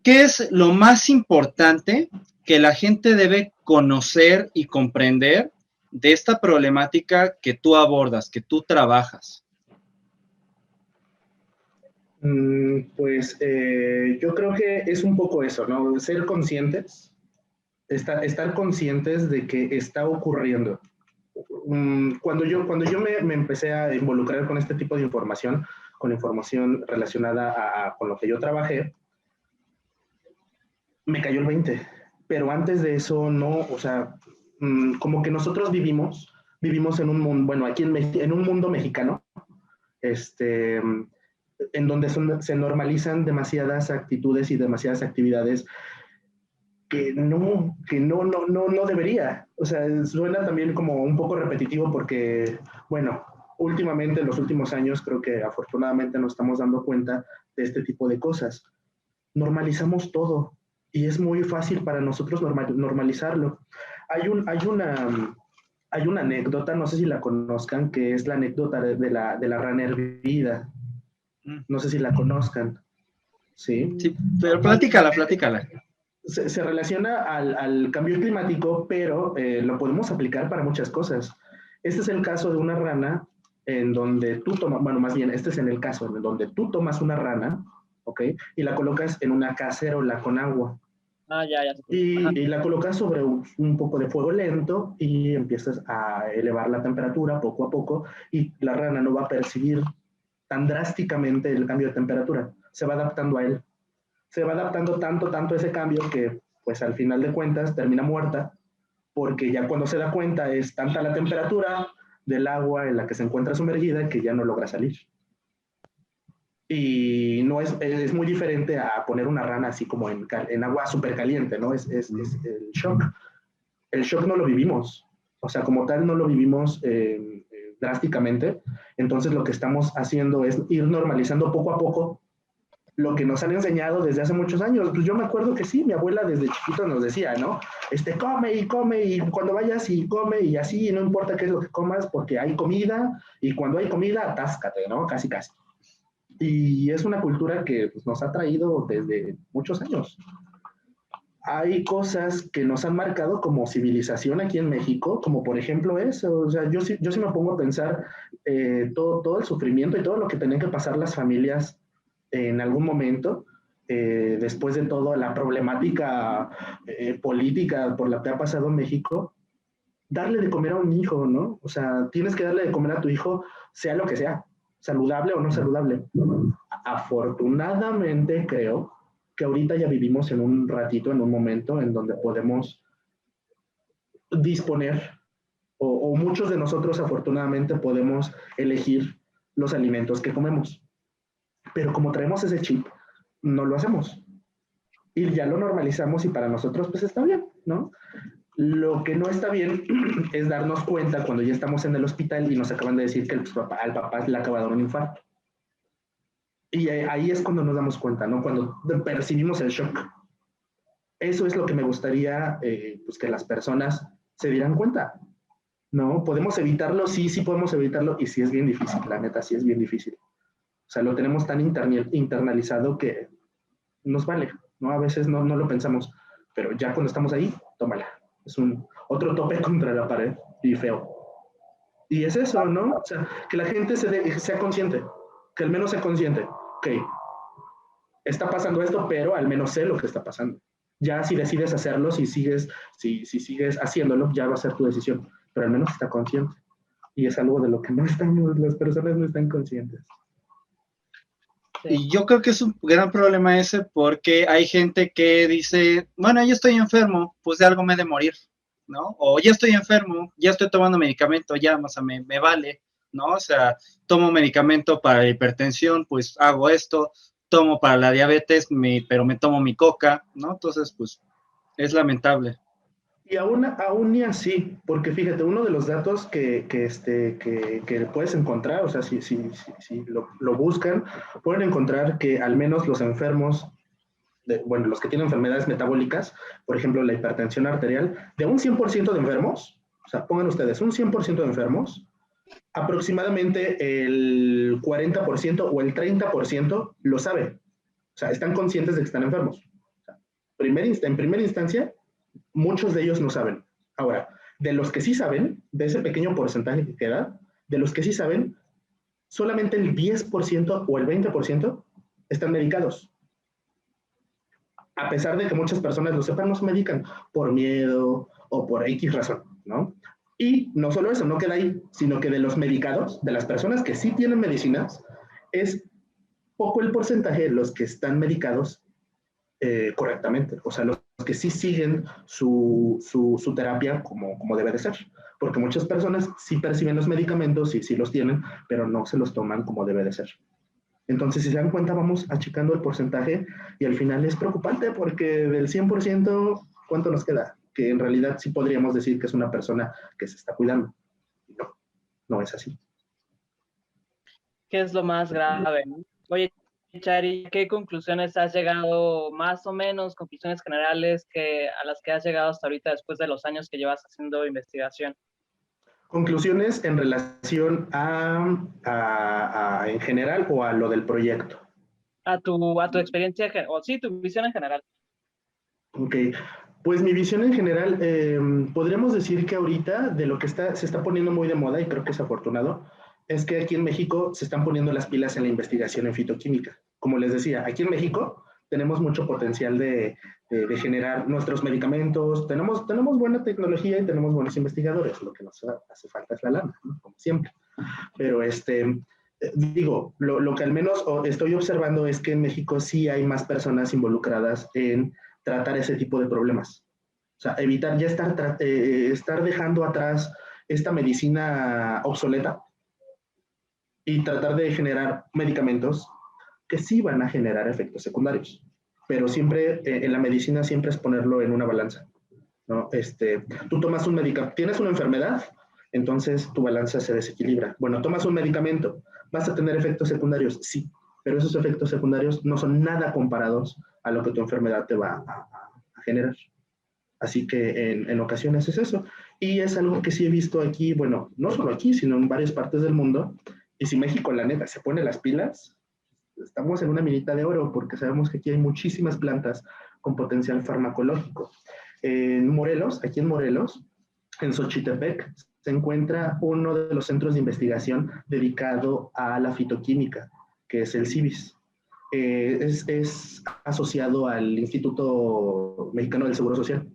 ¿qué es lo más importante que la gente debe conocer y comprender de esta problemática que tú abordas, que tú trabajas? Pues yo creo que es un poco eso, ¿no? Ser conscientes, estar conscientes de que está ocurriendo. Cuando yo me empecé a involucrar con este tipo de información, con información relacionada con lo que yo trabajé, me cayó el 20. Pero antes de eso, no, o sea, como que nosotros vivimos en un mundo, bueno, aquí en un mundo mexicano, en donde se normalizan demasiadas actitudes y demasiadas actividades que no debería. O sea, suena también como un poco repetitivo porque, bueno, últimamente, en los últimos años, creo que afortunadamente nos estamos dando cuenta de este tipo de cosas. Normalizamos todo y es muy fácil para nosotros normalizarlo. Hay una anécdota, no sé si la conozcan, que es la anécdota de la rana hervida. No sé si la conozcan. ¿Sí? Sí, pero platícala. Se relaciona al cambio climático, pero lo podemos aplicar para muchas cosas. Este es el caso de una rana en donde tú tomas, bueno, más bien, este es en el caso en donde tú tomas una rana, ¿ok? Y la colocas en una cacerola con agua. Ya. Y la colocas sobre un poco de fuego lento y empiezas a elevar la temperatura poco a poco y la rana no va a percibir tan drásticamente el cambio de temperatura, se va adaptando a él. se va adaptando tanto ese cambio que pues al final de cuentas termina muerta, porque ya cuando se da cuenta es tanta la temperatura del agua en la que se encuentra sumergida que ya no logra salir. Y no es muy diferente a poner una rana así como en agua súper caliente, ¿no? Es el shock. El shock no lo vivimos, o sea, como tal no lo vivimos drásticamente. Entonces lo que estamos haciendo es ir normalizando poco a poco lo que nos han enseñado desde hace muchos años. Pues yo me acuerdo que sí, mi abuela desde chiquito nos decía, ¿no? Come, y cuando vayas y come, y así, y no importa qué es lo que comas, porque hay comida, y cuando hay comida, atáscate, ¿no? Casi, casi. Y es una cultura que pues, nos ha traído desde muchos años. Hay cosas que nos han marcado como civilización aquí en México, como por ejemplo eso. O sea, yo sí me pongo a pensar todo el sufrimiento y todo lo que tenían que pasar las familias en algún momento, después de toda la problemática política por la que ha pasado México, darle de comer a un hijo, ¿no? O sea, tienes que darle de comer a tu hijo, sea lo que sea, saludable o no saludable. Afortunadamente creo que ahorita ya vivimos en un ratito, en un momento en donde podemos disponer, o muchos de nosotros afortunadamente podemos elegir los alimentos que comemos. Pero como traemos ese chip, no lo hacemos. Y ya lo normalizamos y para nosotros pues está bien, ¿no? Lo que no está bien es darnos cuenta cuando ya estamos en el hospital y nos acaban de decir que al papá le acaba de dar un infarto. Y ahí es cuando nos damos cuenta, ¿no? Cuando percibimos el shock. Eso es lo que me gustaría pues que las personas se dieran cuenta, ¿no? ¿Podemos evitarlo? Sí, sí podemos evitarlo y sí es bien difícil, la neta, sí es bien difícil. O sea, lo tenemos tan internalizado que nos vale, ¿no? A veces no lo pensamos, pero ya cuando estamos ahí, tómala. Es otro tope contra la pared y feo. Y es eso, ¿no? O sea, que la gente sea consciente, que al menos sea consciente. Ok, está pasando esto, pero al menos sé lo que está pasando. Ya si decides hacerlo, si sigues haciéndolo, ya va a ser tu decisión, pero al menos está consciente. Y es algo de lo que las personas no están conscientes. Y yo creo que es un gran problema ese porque hay gente que dice, bueno, yo estoy enfermo, pues de algo me he de morir, ¿no? O ya estoy enfermo, ya estoy tomando medicamento, ya, o sea, me vale, ¿no? O sea, tomo medicamento para la hipertensión, pues hago esto, tomo para la diabetes, pero me tomo mi coca, ¿no? Entonces, pues, es lamentable. Y aún ni así, porque fíjate, uno de los datos que puedes encontrar, o sea, si lo buscan, pueden encontrar que al menos los enfermos, bueno, los que tienen enfermedades metabólicas, por ejemplo, la hipertensión arterial, de un 100% de enfermos, o sea, pongan ustedes, un 100% de enfermos, aproximadamente el 40% o el 30% lo sabe. O sea, están conscientes de que están enfermos. O sea, en primera instancia, muchos de ellos no saben. Ahora, de los que sí saben, de ese pequeño porcentaje que queda, de los que sí saben, solamente el 10% o el 20% están medicados. A pesar de que muchas personas lo sepan, no se medican por miedo o por X razón, ¿no? Y no solo eso, no queda ahí, sino que de los medicados, de las personas que sí tienen medicinas, es poco el porcentaje de los que están medicados correctamente. O sea, los que sí siguen su terapia como debe de ser. Porque muchas personas sí perciben los medicamentos, sí los tienen, pero no se los toman como debe de ser. Entonces, si se dan cuenta, vamos achicando el porcentaje y al final es preocupante porque del 100%, ¿cuánto nos queda? Que en realidad sí podríamos decir que es una persona que se está cuidando. No, no es así. ¿Qué es lo más grave? Oye, Chari, ¿qué conclusiones has llegado, más o menos, conclusiones generales a las que has llegado hasta ahorita después de los años que llevas haciendo investigación? Conclusiones en relación en general o a lo del proyecto. A tu experiencia, o sí, tu visión en general. Ok, pues mi visión en general, podríamos decir que ahorita de lo que se está poniendo muy de moda, y creo que es afortunado, es que aquí en México se están poniendo las pilas en la investigación en fitoquímica. Como les decía, aquí en México tenemos mucho potencial de generar nuestros medicamentos, tenemos buena tecnología y tenemos buenos investigadores, lo que nos hace falta es la lana, ¿no? Como siempre. Pero Digo, lo que al menos estoy observando es que en México sí hay más personas involucradas en tratar ese tipo de problemas. O sea, evitar ya estar dejando atrás esta medicina obsoleta y tratar de generar medicamentos que sí van a generar efectos secundarios. Pero siempre, en la medicina siempre es ponerlo en una balanza, ¿no? Tú tomas un medicamento, tienes una enfermedad, entonces tu balanza se desequilibra. Bueno, tomas un medicamento, ¿vas a tener efectos secundarios? Sí, pero esos efectos secundarios no son nada comparados a lo que tu enfermedad te va a generar. Así que en ocasiones es eso. Y es algo que sí he visto aquí, bueno, no solo aquí, sino en varias partes del mundo. Y si México, la neta, se pone las pilas, estamos en una minita de oro porque sabemos que aquí hay muchísimas plantas con potencial farmacológico. En Morelos, aquí en Morelos, en Xochitepec, se encuentra uno de los centros de investigación dedicado a la fitoquímica, que es el CIBIS. Es asociado al Instituto Mexicano del Seguro Social.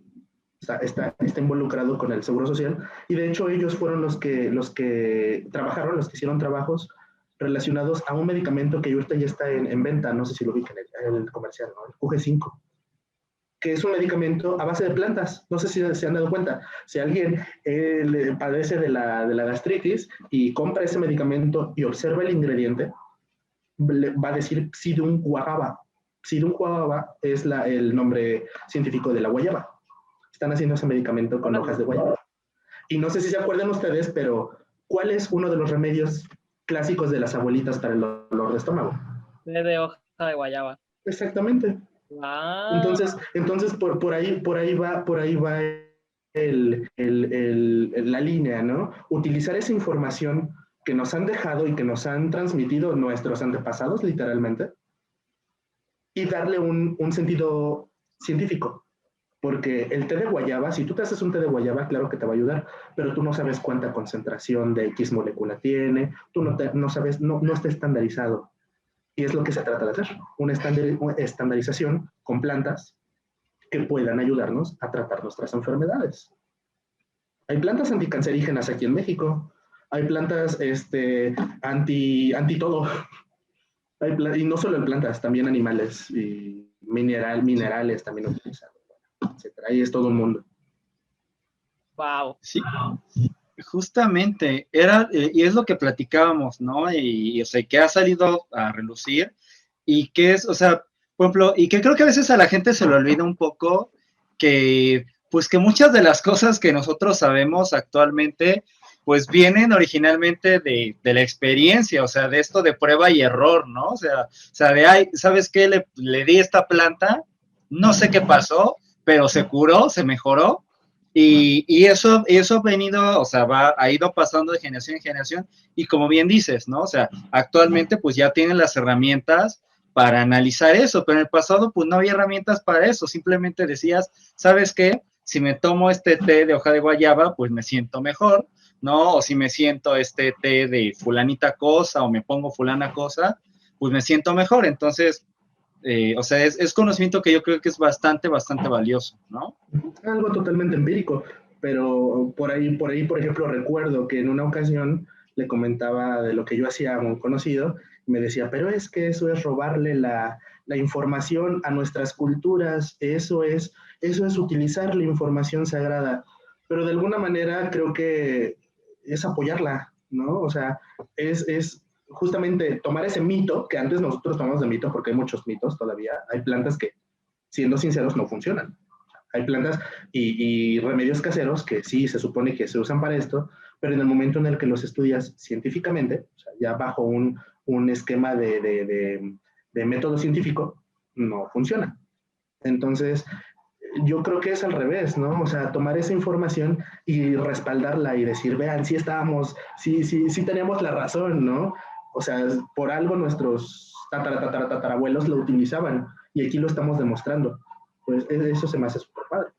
Está involucrado con el Seguro Social y de hecho ellos fueron los que trabajaron, los que hicieron trabajos relacionados a un medicamento que ahorita ya está en venta, no sé si lo ubican, el comercial, ¿no? El QG5, que es un medicamento a base de plantas. No sé si se han dado cuenta. Si alguien padece de la gastritis y compra ese medicamento y observa el ingrediente, va a decir Psidium guayaba. Psidium guayaba es el nombre científico de la guayaba. Están haciendo ese medicamento con hojas de guayaba. Y no sé si se acuerdan ustedes, pero ¿cuál es uno de los remedios clásicos de las abuelitas para el dolor de estómago? De hoja de guayaba. Exactamente. Wow. Entonces por ahí va la línea, ¿no? Utilizar esa información que nos han dejado y que nos han transmitido nuestros antepasados, literalmente, y darle un sentido científico. Porque el té de guayaba, si tú te haces un té de guayaba, claro que te va a ayudar, pero tú no sabes cuánta concentración de X molécula tiene, tú no sabes, no está estandarizado. Y es lo que se trata de hacer, una estandarización con plantas que puedan ayudarnos a tratar nuestras enfermedades. Hay plantas anticancerígenas aquí en México, hay plantas anti todo, y no solo en plantas, también animales y minerales también utilizan, etcétera. Ahí es todo un mundo. Wow. Sí, justamente, y es lo que platicábamos, ¿no? Y o sea, que ha salido a relucir y que es, o sea, por ejemplo, y que creo que a veces a la gente se le olvida un poco que, pues que muchas de las cosas que nosotros sabemos actualmente, pues vienen originalmente de la experiencia, o sea, de esto de prueba y error, ¿no? O sea de, ay, ¿sabes qué? Le di esta planta, no sé qué pasó, pero se curó, se mejoró, y eso ha venido, o sea, ha ido pasando de generación en generación, y como bien dices, ¿no? O sea, actualmente pues ya tienen las herramientas para analizar eso, pero en el pasado pues no había herramientas para eso, simplemente decías, ¿sabes qué? Si me tomo este té de hoja de guayaba, pues me siento mejor, ¿no? O si me siento este té de fulanita cosa o me pongo fulana cosa, pues me siento mejor. Entonces, o sea, es conocimiento que yo creo que es bastante, bastante valioso, ¿no? Algo totalmente empírico, pero por ejemplo, recuerdo que en una ocasión le comentaba de lo que yo hacía a un conocido, y me decía, pero es que eso es robarle la información a nuestras culturas, eso es utilizar la información sagrada, pero de alguna manera creo que es apoyarla, ¿no? O sea, es justamente tomar ese mito, que antes nosotros tomamos de mito, porque hay muchos mitos todavía, hay plantas que, siendo sinceros, no funcionan. Hay plantas y remedios caseros que sí se supone que se usan para esto, pero en el momento en el que los estudias científicamente, o sea, ya bajo un esquema de método científico, no funciona. Entonces, yo creo que es al revés, ¿no? O sea, tomar esa información y respaldarla y decir, vean, sí estábamos, sí teníamos la razón, ¿no? O sea, por algo nuestros tatarabuelos lo utilizaban y aquí lo estamos demostrando. Pues eso se me hace súper padre.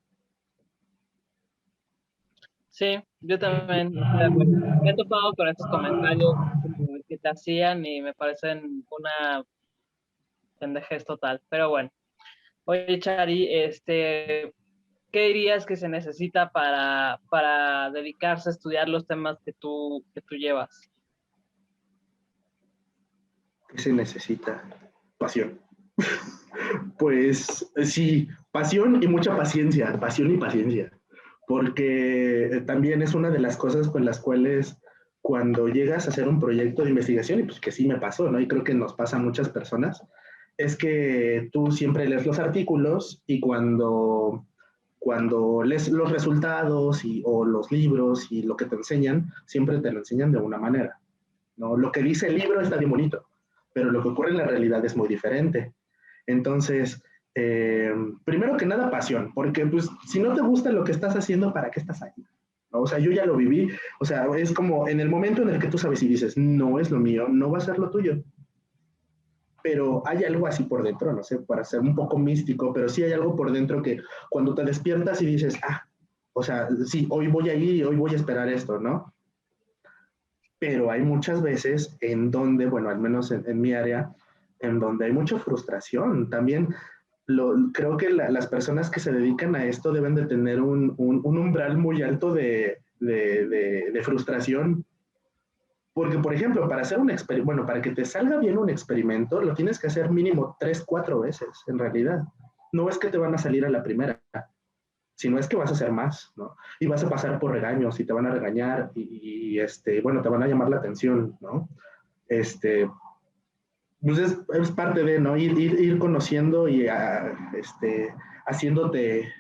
Sí, yo también estoy de acuerdo. Me he topado con estos comentarios como el que te hacían y me parecen una pendejez total. Pero bueno, oye, Chari, ¿qué dirías que se necesita para dedicarse a estudiar los temas que tú llevas? ¿Qué se necesita? Pasión. Pues sí, pasión y mucha paciencia, pasión y paciencia, porque también es una de las cosas con las cuales cuando llegas a hacer un proyecto de investigación, y pues que sí me pasó, ¿no? Y creo que nos pasa a muchas personas, es que tú siempre lees los artículos y cuando lees los resultados o los libros y lo que te enseñan, siempre te lo enseñan de una manera, ¿no? Lo que dice el libro está bien bonito, pero lo que ocurre en la realidad es muy diferente. Entonces, primero que nada, pasión, porque pues si no te gusta lo que estás haciendo, ¿para qué estás ahí? ¿No? O sea, yo ya lo viví, o sea, es como en el momento en el que tú sabes y dices, no es lo mío, no va a ser lo tuyo, pero hay algo así por dentro, no sé, para ser un poco místico, pero sí hay algo por dentro que cuando te despiertas y dices, o sea, sí, hoy voy a ir y hoy voy a esperar esto, ¿no? Pero hay muchas veces en donde, bueno, al menos en mi área, en donde hay mucha frustración. También creo que las personas que se dedican a esto deben de tener un umbral muy alto de frustración. Porque, por ejemplo, para hacer un experimento, bueno, para que te salga bien un experimento, lo tienes que hacer mínimo 3, 4 veces, en realidad. No es que te van a salir a la primera, sino es que vas a hacer más, ¿no? Y vas a pasar por regaños y te van a regañar bueno, te van a llamar la atención, ¿no? Pues es parte de, ¿no? Ir conociendo y haciéndote,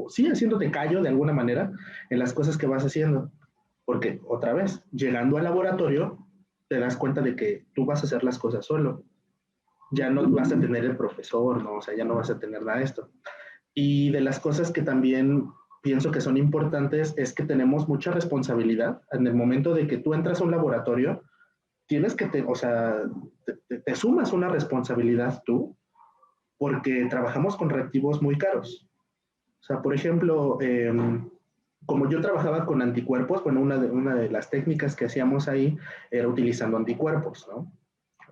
sí, haciéndote callo de alguna manera en las cosas que vas haciendo. Porque, otra vez, llegando al laboratorio, te das cuenta de que tú vas a hacer las cosas solo. Ya no vas a tener el profesor, ¿no? O sea, ya no vas a tener nada de esto. Y de las cosas que también pienso que son importantes es que tenemos mucha responsabilidad en el momento de que tú entras a un laboratorio, tienes que, o sea, te sumas una responsabilidad tú, porque trabajamos con reactivos muy caros. O sea, por ejemplo, como yo trabajaba con anticuerpos, bueno, una de las técnicas que hacíamos ahí era utilizando anticuerpos, ¿no?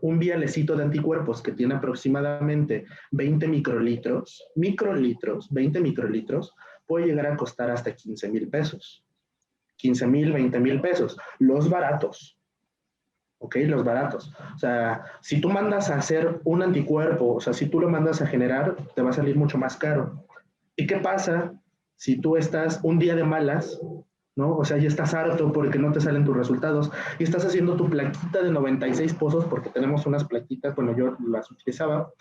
Un vialecito de anticuerpos que tiene aproximadamente 20 microlitros, 20 microlitros, puede llegar a costar hasta 15,000 pesos. 15,000, 20,000 pesos. Los baratos, ¿ok? Los baratos. O sea, si tú mandas a hacer un anticuerpo, o sea, si tú lo mandas a generar, te va a salir mucho más caro. ¿Y qué pasa si tú estás un día de malas, ¿no? O sea, ya estás harto porque no te salen tus resultados y estás haciendo tu plaquita de 96 pozos porque tenemos unas plaquitas, bueno, yo las utilizaba,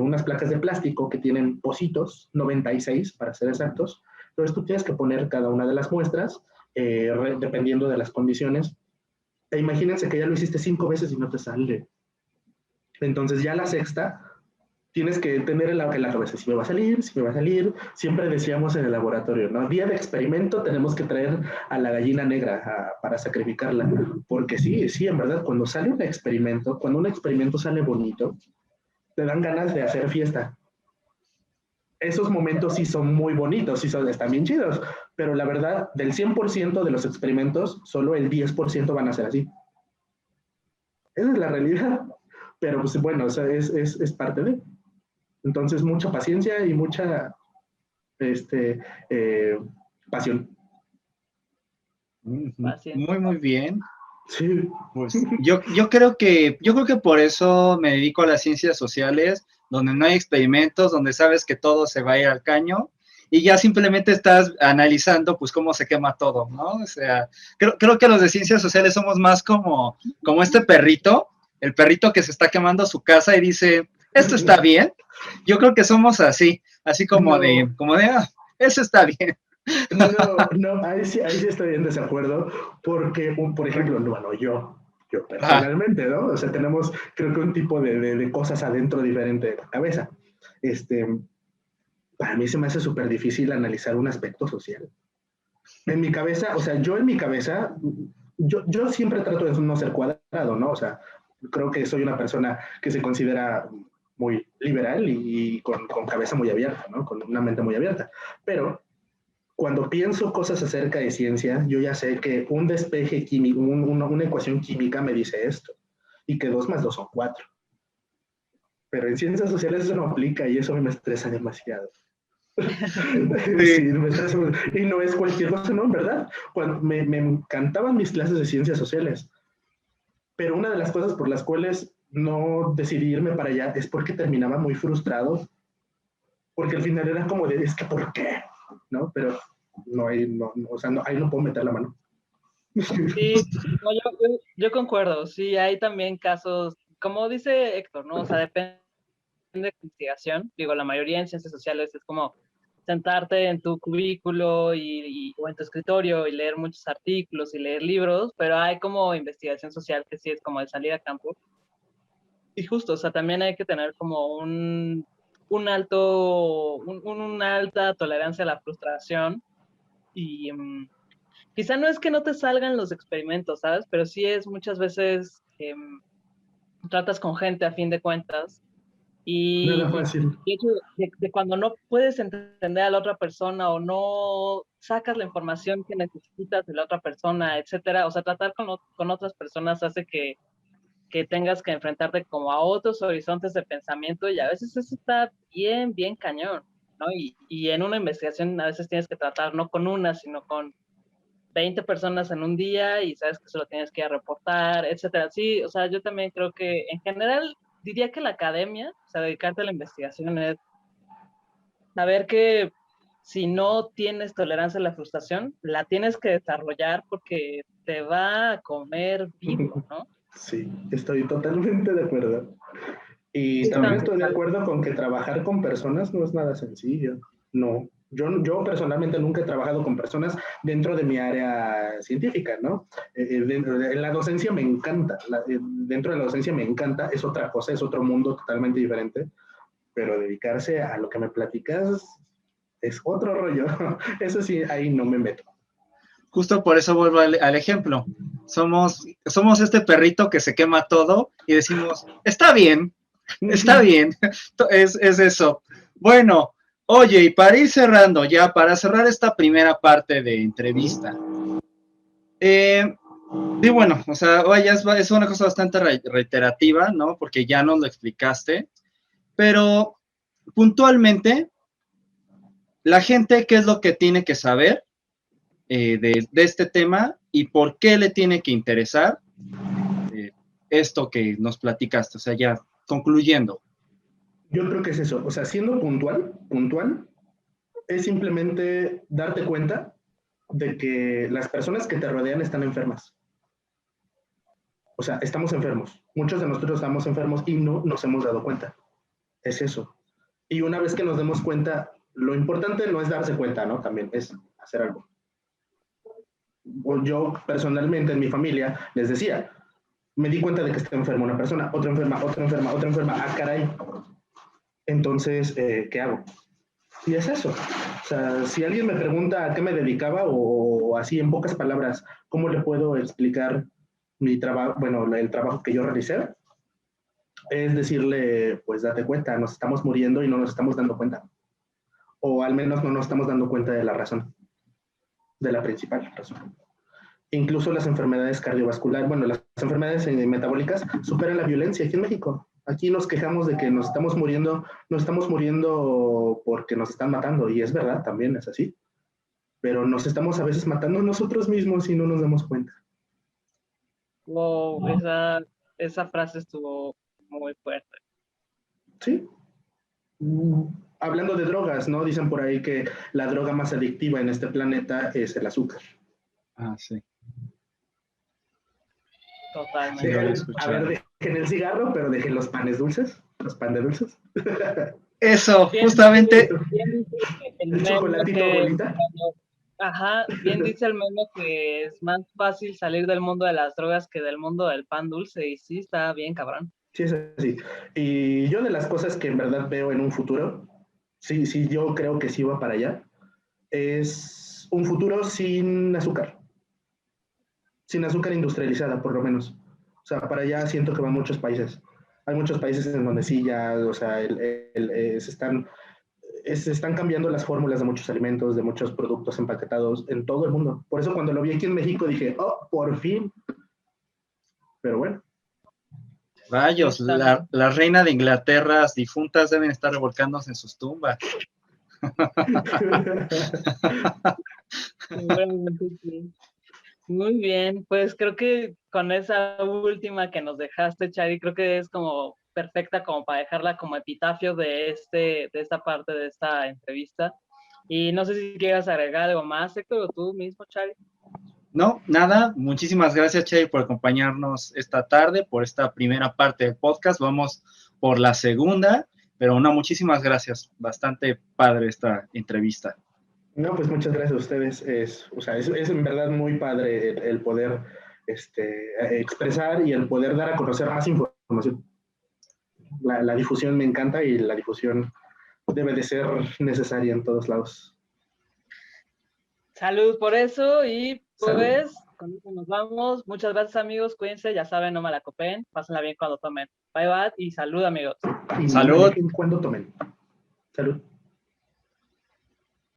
unas placas de plástico que tienen pocitos, 96 para ser exactos. Entonces tú tienes que poner cada una de las muestras, dependiendo de las condiciones. E imagínense que ya lo hiciste 5 veces y no te sale. Entonces ya la sexta tienes que tener en la cabeza, si me va a salir, si me va a salir. Siempre decíamos en el laboratorio, ¿no? Día de experimento tenemos que traer a la gallina negra para sacrificarla. Porque sí, sí, en verdad, cuando sale un experimento, cuando un experimento sale bonito, te dan ganas de hacer fiesta. Esos momentos sí son muy bonitos, sí están bien chidos, pero la verdad, del 100% de los experimentos, solo el 10% van a ser así. Esa es la realidad. Pero pues bueno, o sea, es parte de. Entonces, mucha paciencia y mucha pasión. Muy, muy bien. Sí. Pues yo creo que por eso me dedico a las ciencias sociales, donde no hay experimentos, donde sabes que todo se va a ir al caño y ya simplemente estás analizando pues cómo se quema todo, ¿no? O sea, creo que los de ciencias sociales somos más como este perrito, el perrito que se está quemando su casa y dice, esto está bien. Yo creo que somos así como de, eso está bien. No, ahí sí estoy en desacuerdo, porque, por ejemplo, bueno, yo personalmente, ¿no? O sea, tenemos, creo que un tipo de cosas adentro diferente de la cabeza. Para mí se me hace súper difícil analizar un aspecto social. En mi cabeza, o sea, yo siempre trato de no ser cuadrado, ¿no? O sea, creo que soy una persona que se considera muy liberal y con cabeza muy abierta, ¿no? Con una mente muy abierta. Pero cuando pienso cosas acerca de ciencia, yo ya sé que un despeje químico, una ecuación química me dice esto, y que 2 más 2 son 4. Pero en ciencias sociales eso no aplica y eso me estresa demasiado. Sí, me estresa. Y no es cualquier cosa, no, en verdad. Cuando me encantaban mis clases de ciencias sociales, Pero una de las cosas por las cuales no decidí irme para allá es porque terminaba muy frustrado, porque al final era como de, es que ¿por qué? ¿No? Pero no hay, no, o sea, no, ahí no puedo meter la mano. Sí, no, yo concuerdo, sí, hay también casos, como dice Héctor, ¿no? O sea, depende de la investigación, digo, la mayoría en ciencias sociales es como sentarte en tu cubículo o en tu escritorio y leer muchos artículos y leer libros, pero hay como investigación social que sí es como de salir a campo. Y justo, o sea, también hay que tener como una alta tolerancia a la frustración y quizá no es que no te salgan los experimentos, ¿sabes? Pero sí es muchas veces tratas con gente a fin de cuentas Nada y fácil. el hecho de cuando no puedes entender a la otra persona o no sacas la información que necesitas de la otra persona, etcétera, o sea, tratar con otras personas hace que tengas que enfrentarte como a otros horizontes de pensamiento y a veces eso está bien, bien cañón, ¿no? Y en una investigación a veces tienes que tratar no con una, sino con 20 personas en un día y sabes que solo tienes que ir a reportar, etcétera. Sí, o sea, yo también creo que en general diría que la academia, o sea, dedicarte a la investigación es saber que si no tienes tolerancia a la frustración, la tienes que desarrollar porque te va a comer vivo, ¿no? Sí, estoy totalmente de acuerdo. Y también Justamente, estoy de acuerdo con que trabajar con personas no es nada sencillo. No. Yo personalmente nunca he trabajado con personas dentro de mi área científica, ¿no? En la docencia me encanta, dentro de la docencia me encanta, es otra cosa, es otro mundo totalmente diferente, pero dedicarse a lo que me platicas es otro rollo. Eso sí, ahí no me meto. Justo por eso vuelvo al ejemplo. Somos este perrito que se quema todo y decimos, está bien, es eso. Bueno, oye, y para ir cerrando, ya para cerrar esta primera parte de entrevista, y bueno, o sea, vaya, es una cosa bastante reiterativa, ¿no? Porque ya nos lo explicaste, pero puntualmente, la gente, ¿qué es lo que tiene que saber de este tema y por qué le tiene que interesar esto que nos platicaste? O sea, ya concluyendo. Yo creo que es eso, o sea, siendo puntual, es simplemente darte cuenta de que las personas que te rodean están enfermas. O sea, estamos enfermos. Muchos de nosotros estamos enfermos y no nos hemos dado cuenta. Es eso. Y una vez que nos demos cuenta, lo importante no es darse cuenta, ¿no? También es hacer algo. Yo personalmente en mi familia les decía, me di cuenta de que está enferma una persona, otra enferma, otra enferma, otra enferma. Ah, caray. Entonces, ¿qué hago? Y es eso. O sea, si alguien me pregunta a qué me dedicaba o así en pocas palabras, ¿cómo le puedo explicar mi trabajo, bueno, el trabajo que yo realicé? Es decirle, pues date cuenta, nos estamos muriendo y no nos estamos dando cuenta. O al menos no nos estamos dando cuenta de la razón, de la principal razón. Incluso las enfermedades cardiovasculares, bueno, las enfermedades metabólicas superan la violencia aquí en México. Aquí nos quejamos de que nos estamos muriendo porque nos están matando, y es verdad, también es así. Pero nos estamos a veces matando nosotros mismos y no nos damos cuenta. wow, esa frase estuvo muy fuerte. Sí. Hablando de drogas, ¿no? Dicen por ahí que la droga más adictiva en este planeta es el azúcar. Ah, sí, sí lo Totalmente. había A ver, escuchado. dejen el cigarro, pero dejen los panes dulces, los panes dulces. Eso, Bien, justamente, bien dice el El meme chocolatito, que abuelita. ajá, bien dice el meme que es más fácil salir del mundo de las drogas que del mundo del pan dulce, y sí, está bien cabrón. Sí, es así. Y yo de las cosas que en verdad veo en un futuro, sí, yo creo que sí va para allá, es un futuro sin azúcar industrializada, por lo menos. O sea, para allá siento que van muchos países. Hay muchos países en donde sí ya, o sea, se están cambiando las fórmulas de muchos alimentos, de muchos productos empaquetados en todo el mundo. Por eso cuando lo vi aquí en México dije, oh, por fin. Pero bueno. rayos, Justamente. la reina de Inglaterra difuntas deben estar revolcándose en sus tumbas. Seguramente sí. Muy bien, pues creo que con esa última que nos dejaste, Chari, creo que es como perfecta como para dejarla como epitafio de esta parte de esta entrevista. Y no sé si quieras agregar algo más, Héctor, o tú mismo, Chari. No, nada, muchísimas gracias, Chay, por acompañarnos esta tarde, por esta primera parte del podcast. Vamos por la segunda, pero no, muchísimas gracias. Bastante padre esta entrevista. No, pues muchas gracias a ustedes. Es en verdad muy padre el poder expresar y el poder dar a conocer más información. La difusión me encanta y la difusión debe de ser necesaria en todos lados. Salud por eso y Salud. pues con eso nos vamos. Muchas gracias, amigos. Cuídense, ya saben, no malacopen. Pásenla bien cuando tomen. Bye bye y salud, amigos. Y no Salud. manejen cuando tomen. Salud.